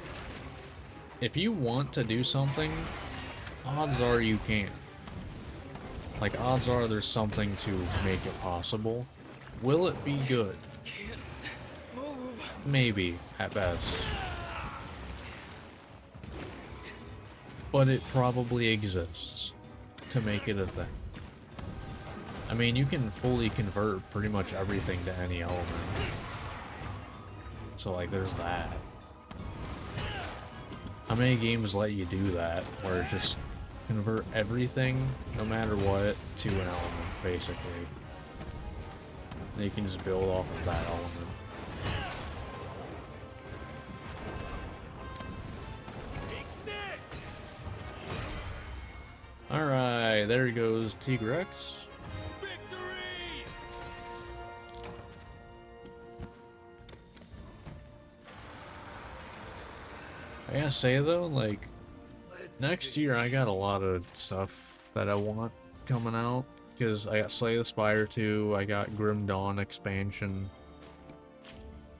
if you want to do something, odds are you can. Like, odds are there's something to make it possible. Will it be good? Maybe, at best. But it probably exists to make it a thing. I mean, you can fully convert pretty much everything to any element. So, like, there's that. How many games let you do that, where it's just convert everything, no matter what, to an element, basically? And you can just build off of that element. Alright, there goes Tigrex. Victory! I gotta say though, like, next year I got a lot of stuff that I want coming out. Because I got Slay the Spire 2, I got Grim Dawn expansion.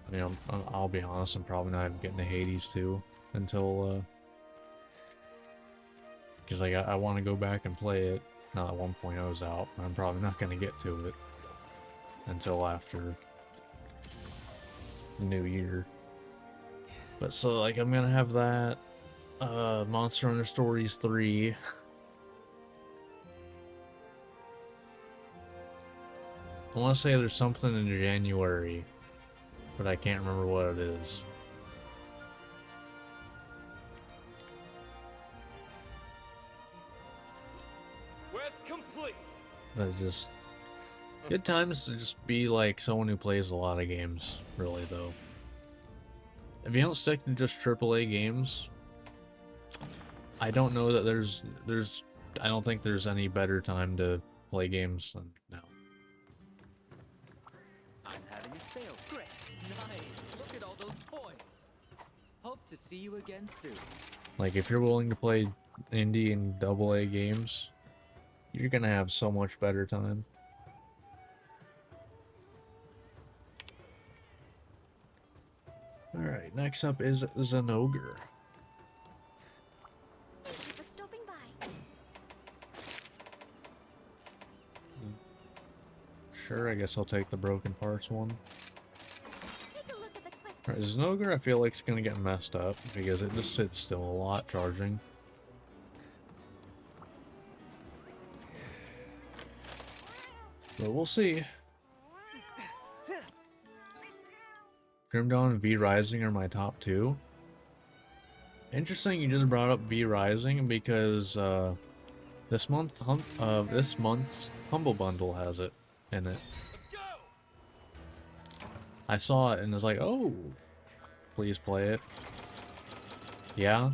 I mean, I'll be honest, I'm probably not even getting the Hades 2 until, because I want to go back and play it. Now that 1.0's out, I'm probably not going to get to it until after the new year. But so, like, I'm going to have that, Monster Hunter Stories 3. I want to say there's something in January, but I can't remember what it is. Quest complete. But it's just good times to just be like someone who plays a lot of games, really, though. If you don't stick to just AAA games, I don't know that I don't think there's any better time to play games than now. I'm having a sale. Great. Nice. Look at all those points. Hope to see you again soon. Like, if you're willing to play indie and AA games, you're gonna have so much better time. Alright, next up is Zenogre. Thank you for stopping by. Sure, I guess I'll take the broken parts one. Take a look at the quest. Alright, Zenogre I feel like it's gonna get messed up because it just sits still a lot charging. But we'll see. Grim Dawn and V Rising are my top two. Interesting you just brought up V Rising because this month's Humble Bundle has it in it. Let's go! I saw it and was like, oh, please play it. Yeah.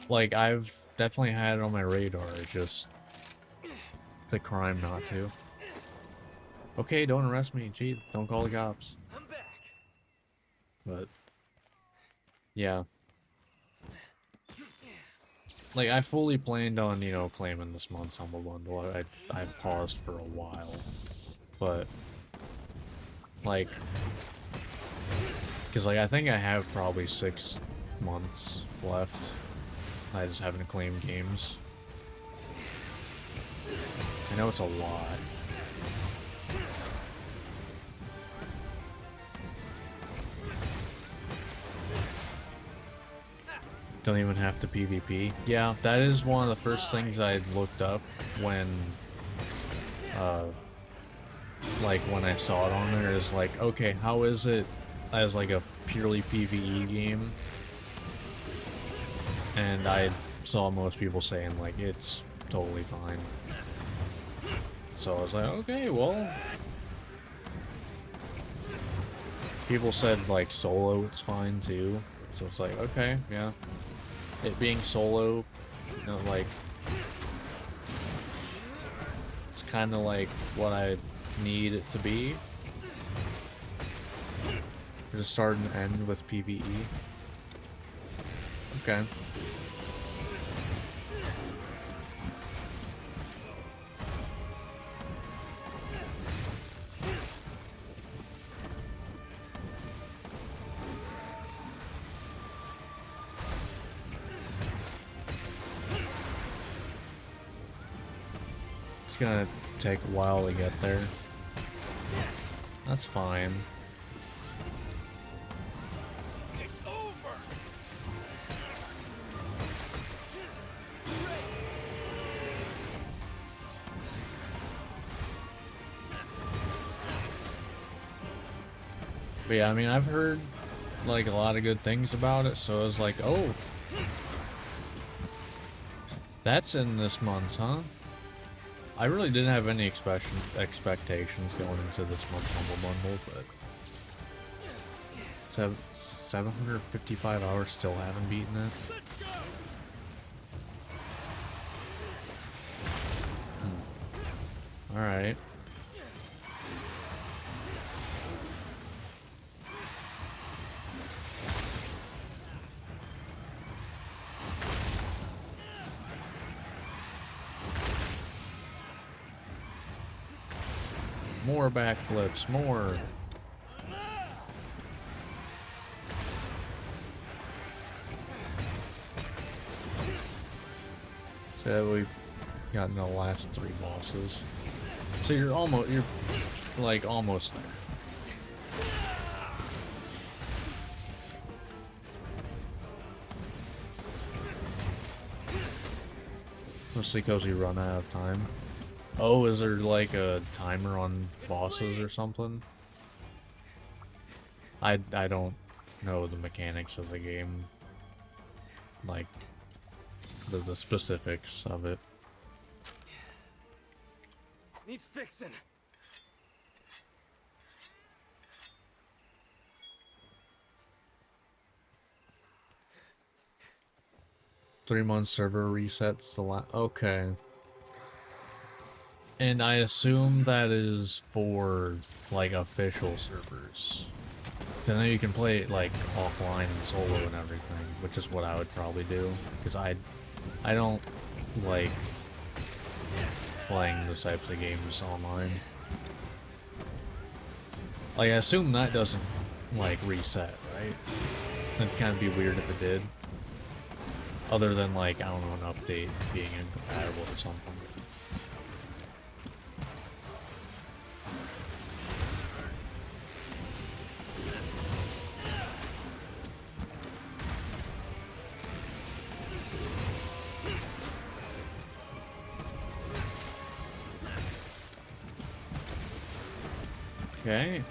Like, I've definitely had it on my radar, it's just the crime not to. Okay, don't arrest me, gee, don't call the cops. I'm back. But, yeah. Like, I fully planned on, you know, claiming this month's Humble Bundle. I've paused for a while. But, like, because, like, I think I have probably 6 months left. I just haven't claimed games. I know it's a lot. Don't even have to PvP. Yeah, that is one of the first things I looked up when, like, when I saw it on there, is like, okay, how is it as, like, a purely PvE game? And I saw most people saying, like, it's totally fine. So I was like, okay, well... People said, like, solo it's fine, too. So it's like, okay, yeah. It being solo, you know, like... It's kind of like what I need it to be. Just start and end with PvE. Okay. It's gonna take a while to get there. That's fine. It's over! But yeah, I mean, I've heard, like, a lot of good things about it, so I was like, oh. That's in this month's, huh? I really didn't have any expectations going into this month's Humble Bundle, but... 755 hours, still haven't beaten it. Let's go! Alright. More backflips, more. So we've gotten the last 3 bosses. So you're like almost there. Mostly because we run out of time. Oh, is there like a timer on bosses or something? I don't know the mechanics of the game. Like, the specifics of it. Needs fixing. 3 month server resets the okay. And I assume that is for like official servers. And then you can play it like offline and solo and everything, which is what I would probably do. Because I don't like playing those types of games online. Like, I assume that doesn't, like, reset, right? That'd kind of be weird if it did. Other than, like, I don't know, an update being incompatible or something. Okay.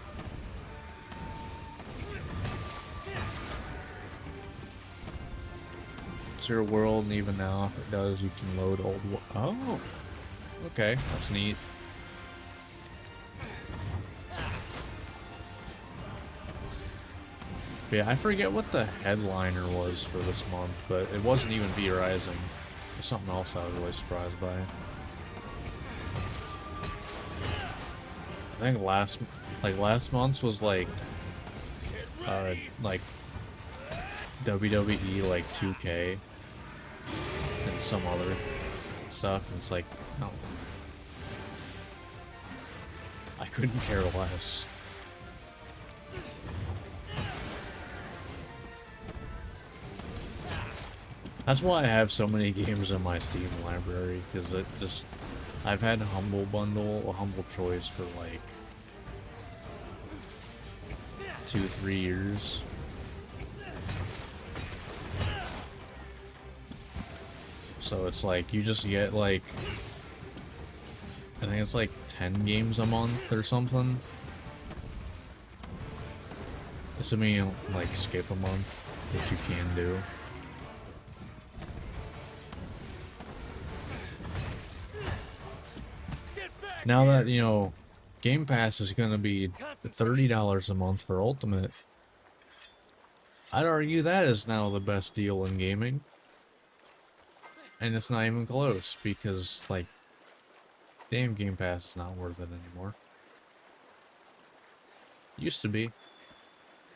It's your world, and even now, if it does, you can load old. Oh, okay, that's neat. But yeah, I forget what the headliner was for this month, but it wasn't even V Rising. It's something else I was really surprised by. I think last month's was like WWE like 2K and some other stuff, and it's like, no, I couldn't care less. That's why I have so many games in my Steam library, because it just, I've had Humble Bundle, a Humble Choice for like 2-3 years. So it's like, you just get like, I think it's like 10 games a month or something. Assuming you don't like skip a month, which you can do. Now that, you know, Game Pass is going to be $30 a month for Ultimate, I'd argue that is now the best deal in gaming. And it's not even close, because, like, damn, Game Pass is not worth it anymore. Used to be.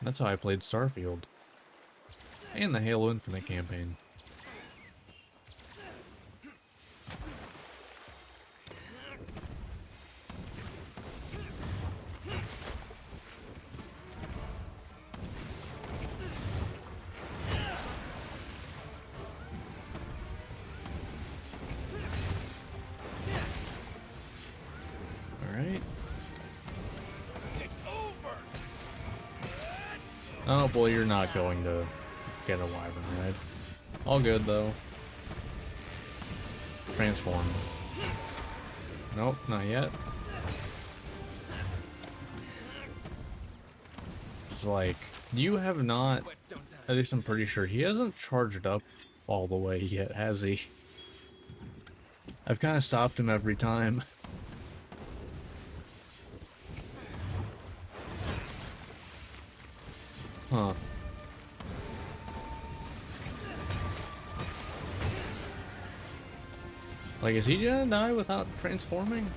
That's how I played Starfield. And the Halo Infinite campaign. Alright. Oh boy, you're not going to get a wyvern ride. All good though. Transform. Nope, not yet. It's like, you have not, at least I'm pretty sure, he hasn't charged up all the way yet, has he? I've kind of stopped him every time. Huh. Like, is he gonna die without transforming?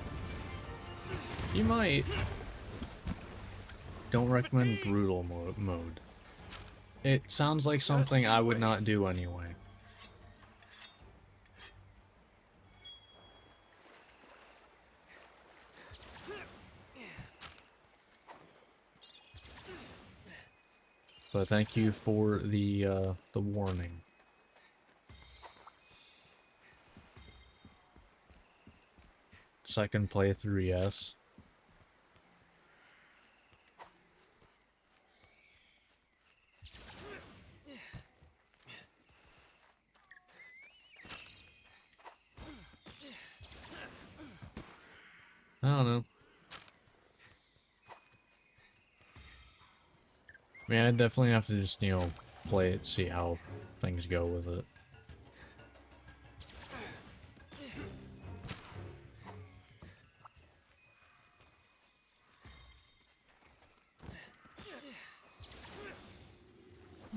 He might. Don't recommend brutal mode. It sounds like something I would not do anyway. But thank you for the warning. Second playthrough, yes. I don't know. I mean, I definitely have to just, you know, play it, see how things go with it.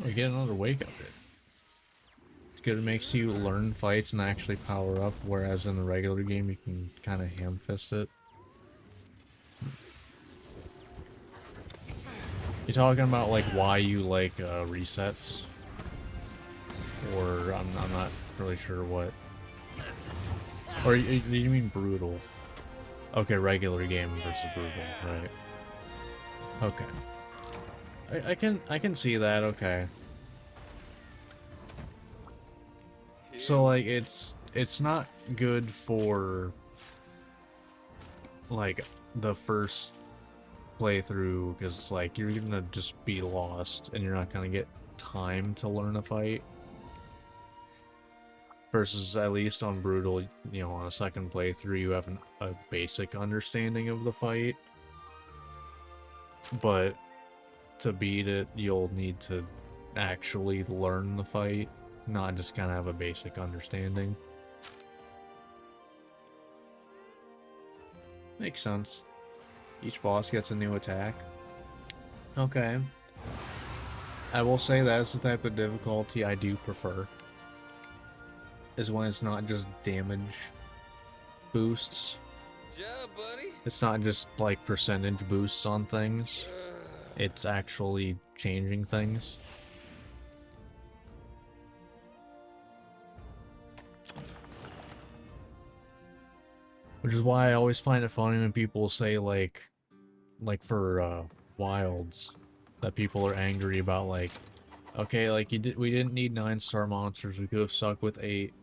We get another wake up hit. Because it makes you learn fights and actually power up, whereas in the regular game you can kind of ham-fist it. You talking about like why you like resets? Or I'm not really sure what. Or you mean brutal? Okay, regular game versus brutal, right? Okay. I can see that. Okay. So like it's not good for like the first playthrough because it's like you're gonna just be lost and you're not gonna get time to learn a fight. Versus at least on brutal, you know, on a second playthrough you have a basic understanding of the fight. But to beat it, you'll need to actually learn the fight, not just kind of have a basic understanding. Makes sense. Each boss gets a new attack. Okay. I will say that's the type of difficulty I do prefer. Is when it's not just damage boosts. Job, buddy. It's not just like percentage boosts on things. It's actually changing things. Which is why I always find it funny when people say like for wilds, that people are angry about like, okay, like we didn't need 9-star monsters, we could have stuck with 8.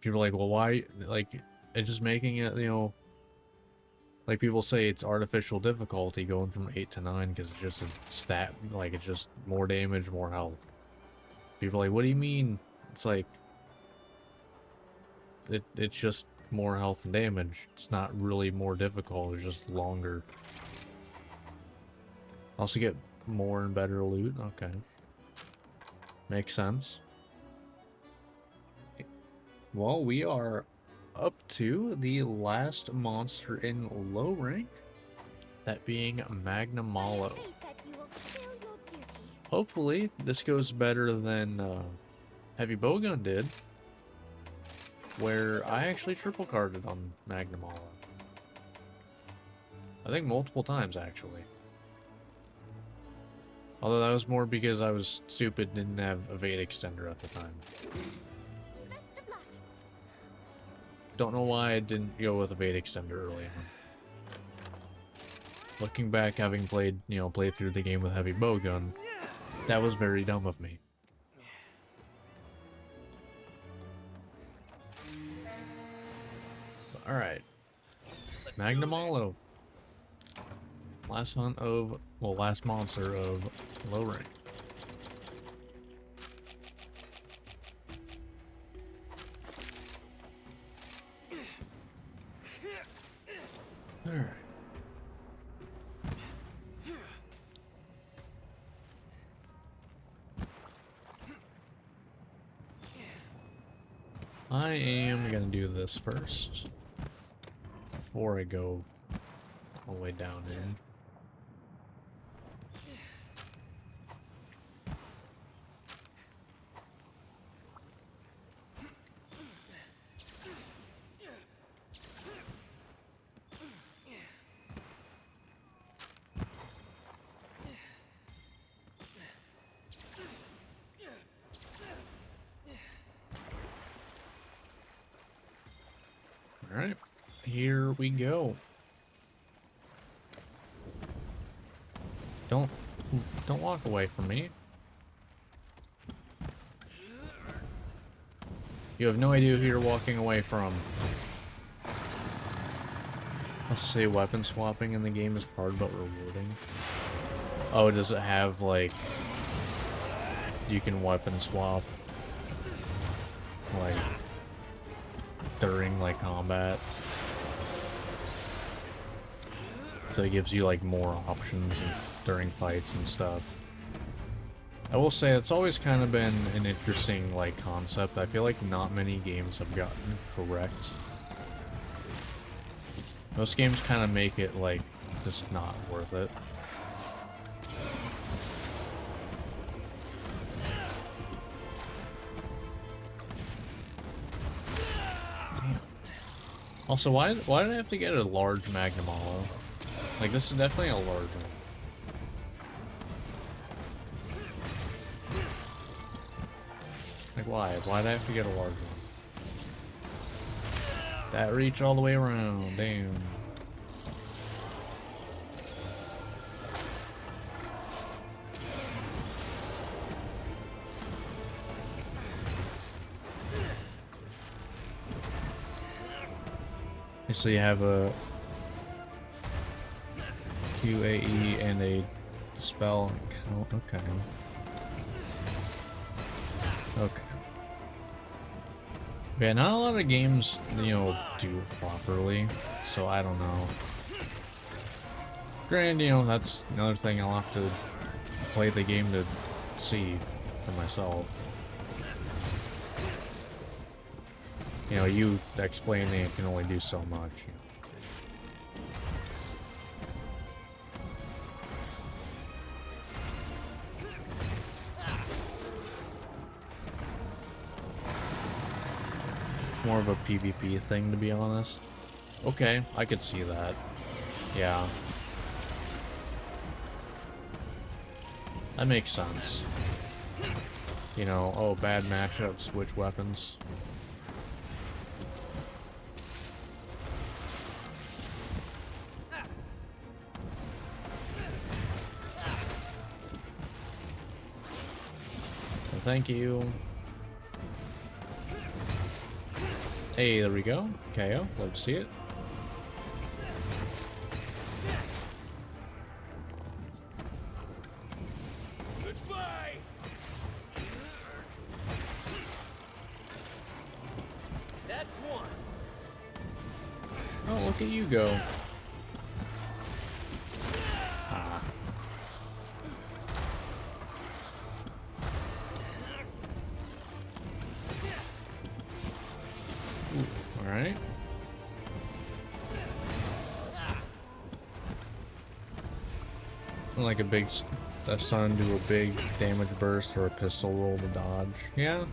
People are like, well, why? Like, it's just making it, you know, like people say it's artificial difficulty going from 8 to 9 because it's just a stat, like it's just more damage, more health. People are like, what do you mean? It's like, it's just more health and damage. It's not really more difficult, it's just longer. Also get more and better loot, okay. Makes sense. Well, we are up to the last monster in low rank, that being Magnamalo. Pray that you will fulfill your duty. Hopefully, this goes better than Heavy Bowgun did, where I actually triple carded on Magnamalo. I think multiple times, actually. Although that was more because I was stupid and didn't have Evade Extender at the time. Best of luck. Don't know why I didn't go with Evade Extender early on. Looking back, having played through the game with Heavy Bowgun, that was very dumb of me. Alright. Magnamalo. Last monster of low rank. Alright. I am gonna do this first before I go all the way down in. Alright, here we go. Don't walk away from me. You have no idea who you're walking away from. I'll say weapon swapping in the game is hard but rewarding. Oh, does it have like you can weapon swap like during like combat? So it gives you like more options during fights and stuff. I will say it's always kind of been an interesting like concept. I feel like not many games have gotten correct. Most games kind of make it like just not worth it. Also, why did I have to get a large Magnum Hollow? Like, this is definitely a large one. Like, why? Why did I have to get a large one? That reach all the way around, damn. So you have a QAE and a spell count. Okay. Okay. Yeah, not a lot of games, you know, do it properly, so I don't know. Granted, you know, that's another thing I'll have to play the game to see for myself. You know, you explaining it can only do so much. More of a PvP thing, to be honest. Okay, I could see that. Yeah. That makes sense. You know, oh, bad matchup, switch weapons. Well, thank you. Hey, there we go. KO. Love to see it. Goodbye. That's one. Oh, look at you go. Ah. Alright. Like a big stun to a big damage burst or a pistol roll to dodge. Yeah.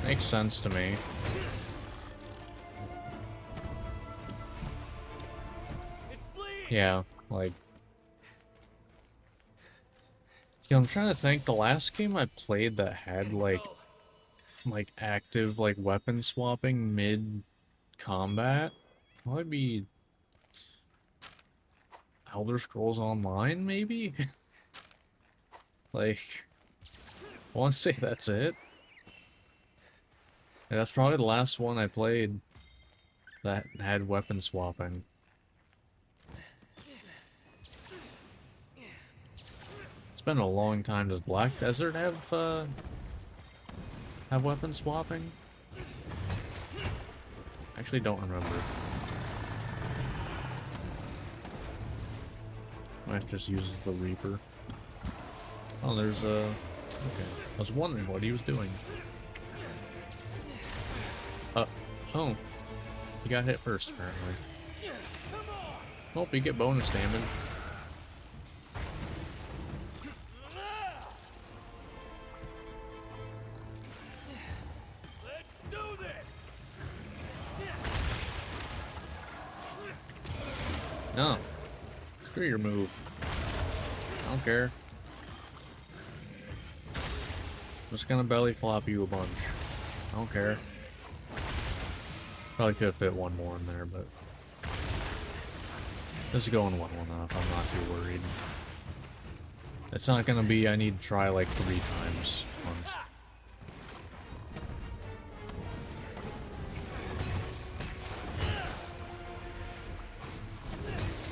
Makes sense to me. It's bleeding. Yeah, like... Yeah, I'm trying to think. The last game I played that had, like active, like, weapon swapping mid-combat, probably be Elder Scrolls Online, maybe? Like, I want to say that's it. Yeah, that's probably the last one I played that had weapon swapping. It's been a long time. Does Black Desert have weapon swapping? Actually, don't remember. Might just uses the Reaper. Oh, there's a... Okay. I was wondering what he was doing. Oh. He got hit first, apparently. Hope you get bonus damage. Let's do this. No. Screw your move. I don't care. I'm just gonna belly flop you a bunch. I don't care. Probably could have fit one more in there, but... This is going well enough. I'm not too worried. It's not gonna be I need to try like 3 times once.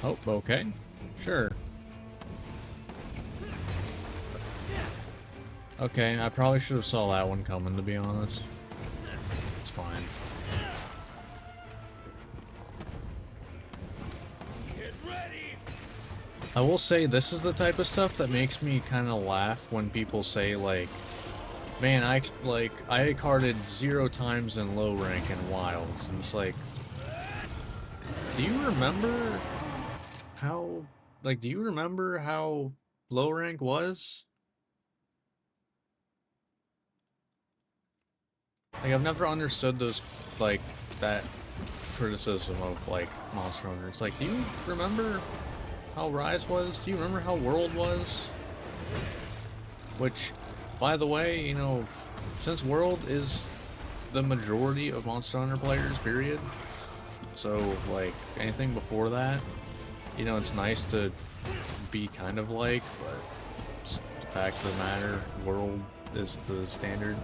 Oh, okay. Sure. Okay, I probably should have saw that one coming, to be honest. It's fine. Get ready. I will say this is the type of stuff that makes me kind of laugh when people say like, man, I carded 0 times in low rank in Wilds, and it's like, do you remember how low rank was? Like, I've never understood those, like, that criticism of like Monster Hunter. It's like, do you remember how Rise was? Do you remember how World was? Which, by the way, you know, since World is the majority of Monster Hunter players, period. So, like, anything before that, you know, it's nice to be kind of like, but it's the fact of the matter, World is the standard.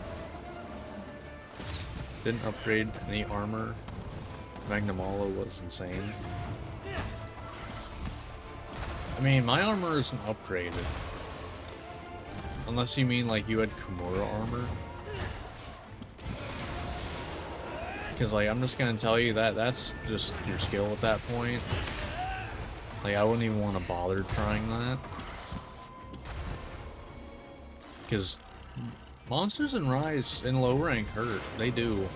Didn't upgrade any armor. Magnamalo was insane. I mean, my armor isn't upgraded. Unless you mean like you had Kimura armor. Because like, I'm just gonna tell you that that's just your skill at that point. Like, I wouldn't even want to bother trying that. Because monsters in Rise in low rank hurt. They do.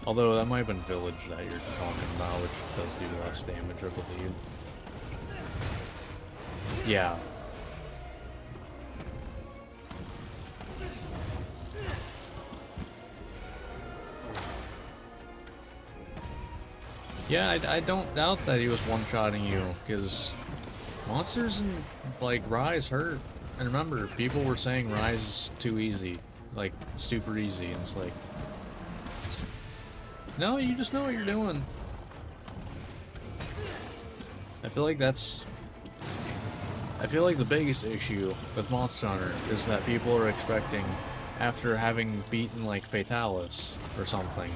Although that might have been Village that you're talking about, which does do less damage, I believe. Yeah. Yeah, I don't doubt that he was one-shotting you, because monsters in, like, Rise hurt. And remember, people were saying Rise is too easy. Like, super easy, and it's like... No, you just know what you're doing. I feel like that's... I feel like the biggest issue with Monster Hunter is that people are expecting, after having beaten, like, Fatalis or something,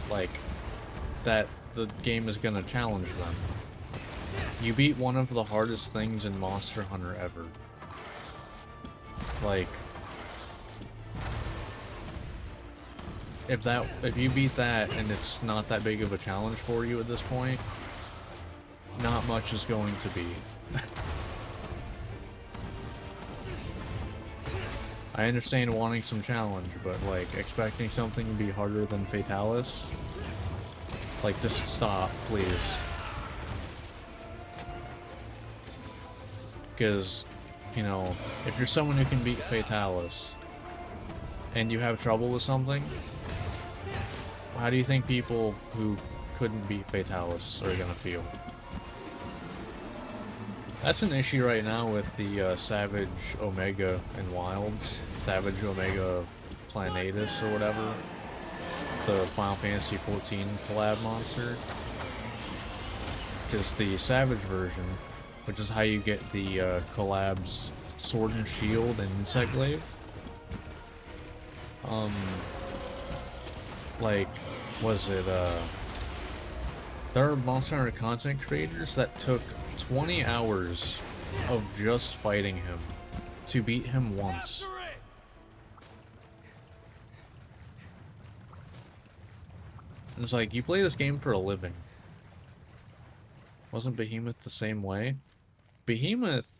like, that the game is gonna challenge them. You beat one of the hardest things in Monster Hunter ever. Like, if you beat that and it's not that big of a challenge for you at this point, not much is going to be. I understand wanting some challenge, but like expecting something to be harder than Fatalis, like, just stop, please. Because, you know, if you're someone who can beat Fatalis and you have trouble with something, how do you think people who couldn't beat Fatalis are gonna feel? That's an issue right now with the Savage Omega and Wilds. Savage Omega Planetus or whatever. The Final Fantasy XIV collab monster. Because the Savage version, which is how you get the collabs Sword and Shield and Insect Glaive. Like, was it, there are Monster Hunter content creators that took 20 hours of just fighting him to beat him once. And it's like, you play this game for a living. Wasn't Behemoth the same way? Behemoth...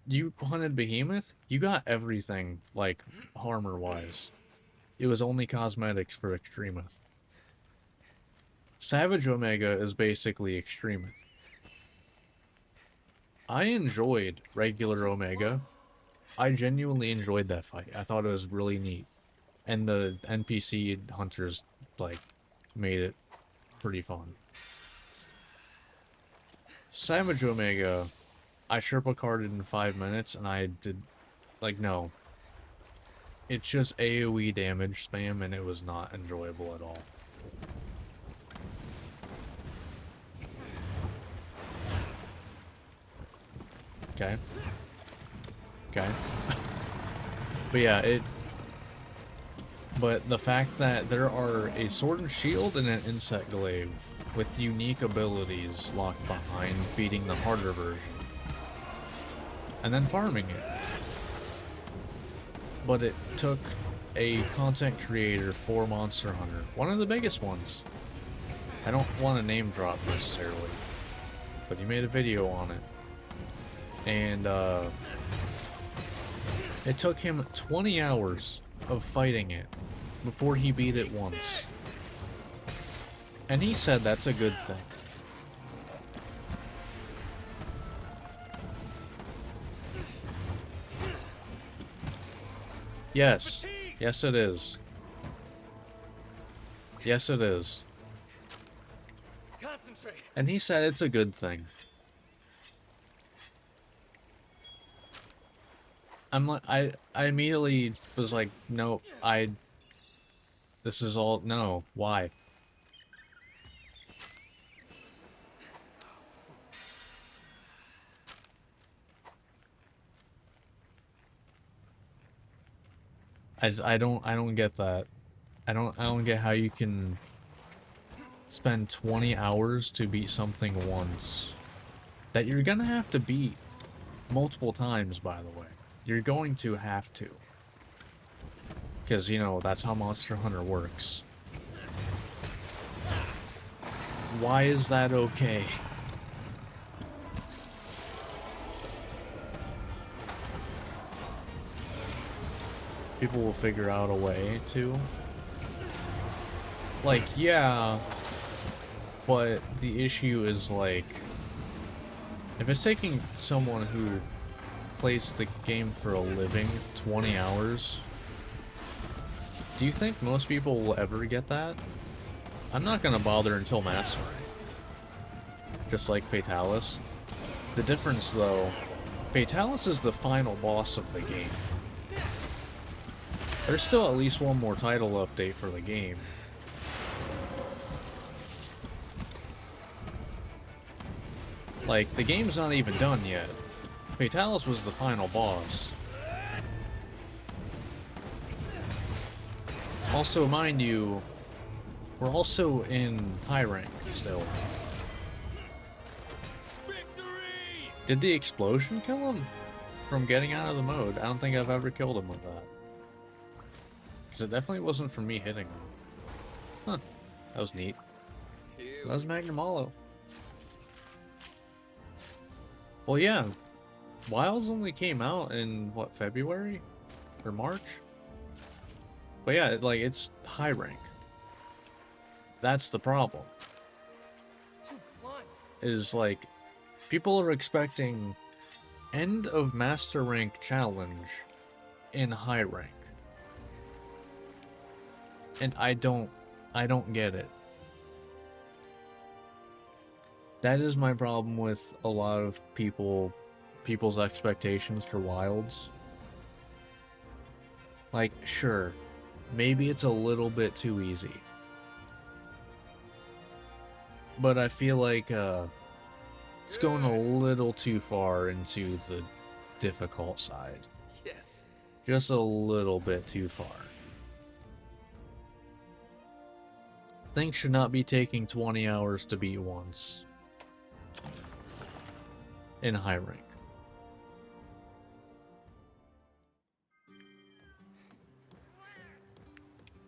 You hunted Behemoth, you got everything, like, armor-wise. It was only cosmetics for Extremoth. Savage Omega is basically Extremoth. I enjoyed regular Omega. I genuinely enjoyed that fight. I thought it was really neat. And the NPC hunters, like, made it pretty fun. Savage Omega, I Sherpa carded in 5 minutes, and I did, like, no. It's just AoE damage spam, and it was not enjoyable at all. Okay. Okay. But yeah, but the fact that there are a Sword and Shield and an Insect Glaive with unique abilities locked behind beating the harder version. And then farming it. But it took a content creator for Monster Hunter. One of the biggest ones. I don't want to name drop necessarily. But he made a video on it. And, it took him 20 hours of fighting it before he beat it once. And he said that's a good thing. Yes. Yes, it is. Yes, it is. Concentrate. And he said it's a good thing. I immediately was like, no, this is all, no, why? I don't get that. I don't get how you can spend 20 hours to beat something once that you're gonna have to beat multiple times, by the way. You're going to have to. Because, you know, that's how Monster Hunter works. Why is that okay? People will figure out a way to. Like, yeah, but the issue is, like, if it's taking someone who plays the game for a living 20 hours, do you think most people will ever get that? I'm not gonna bother until Master Rank. Just like Fatalis. The difference, though, Fatalis is the final boss of the game. There's still at least one more title update for the game. Like, the game's not even done yet. Fatalis was the final boss. Also, mind you, we're also in high rank still. Victory! Did the explosion kill him from getting out of the mode? I don't think I've ever killed him with that. Because it definitely wasn't from me hitting him. Huh. That was neat. That was Magnum Hollow. Well, yeah. Wilds only came out in, what, February? Or March? But yeah, like, it's high rank. That's the problem. Too blunt. Is, like, people are expecting end of Master Rank challenge in high rank. And I don't get it. That is my problem with a lot of people's expectations for Wilds. Like, sure, maybe it's a little bit too easy. But I feel like it's going a little too far into the difficult side. Yes. Just a little bit too far. Things should not be taking 20 hours to beat once. In high rank.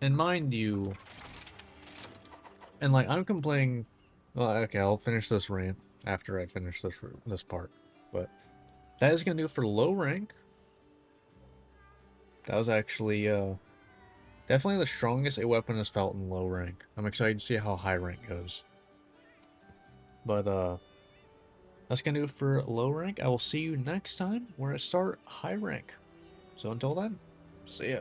And mind you, and like, I'm complaining, well, okay, I'll finish this rant after I finish this part, but that is gonna do it for low rank. That was actually definitely the strongest a weapon has felt in low rank. I'm excited to see how high rank goes. But that's gonna do it for low rank. I will see you next time where I start high rank. So until then, see ya.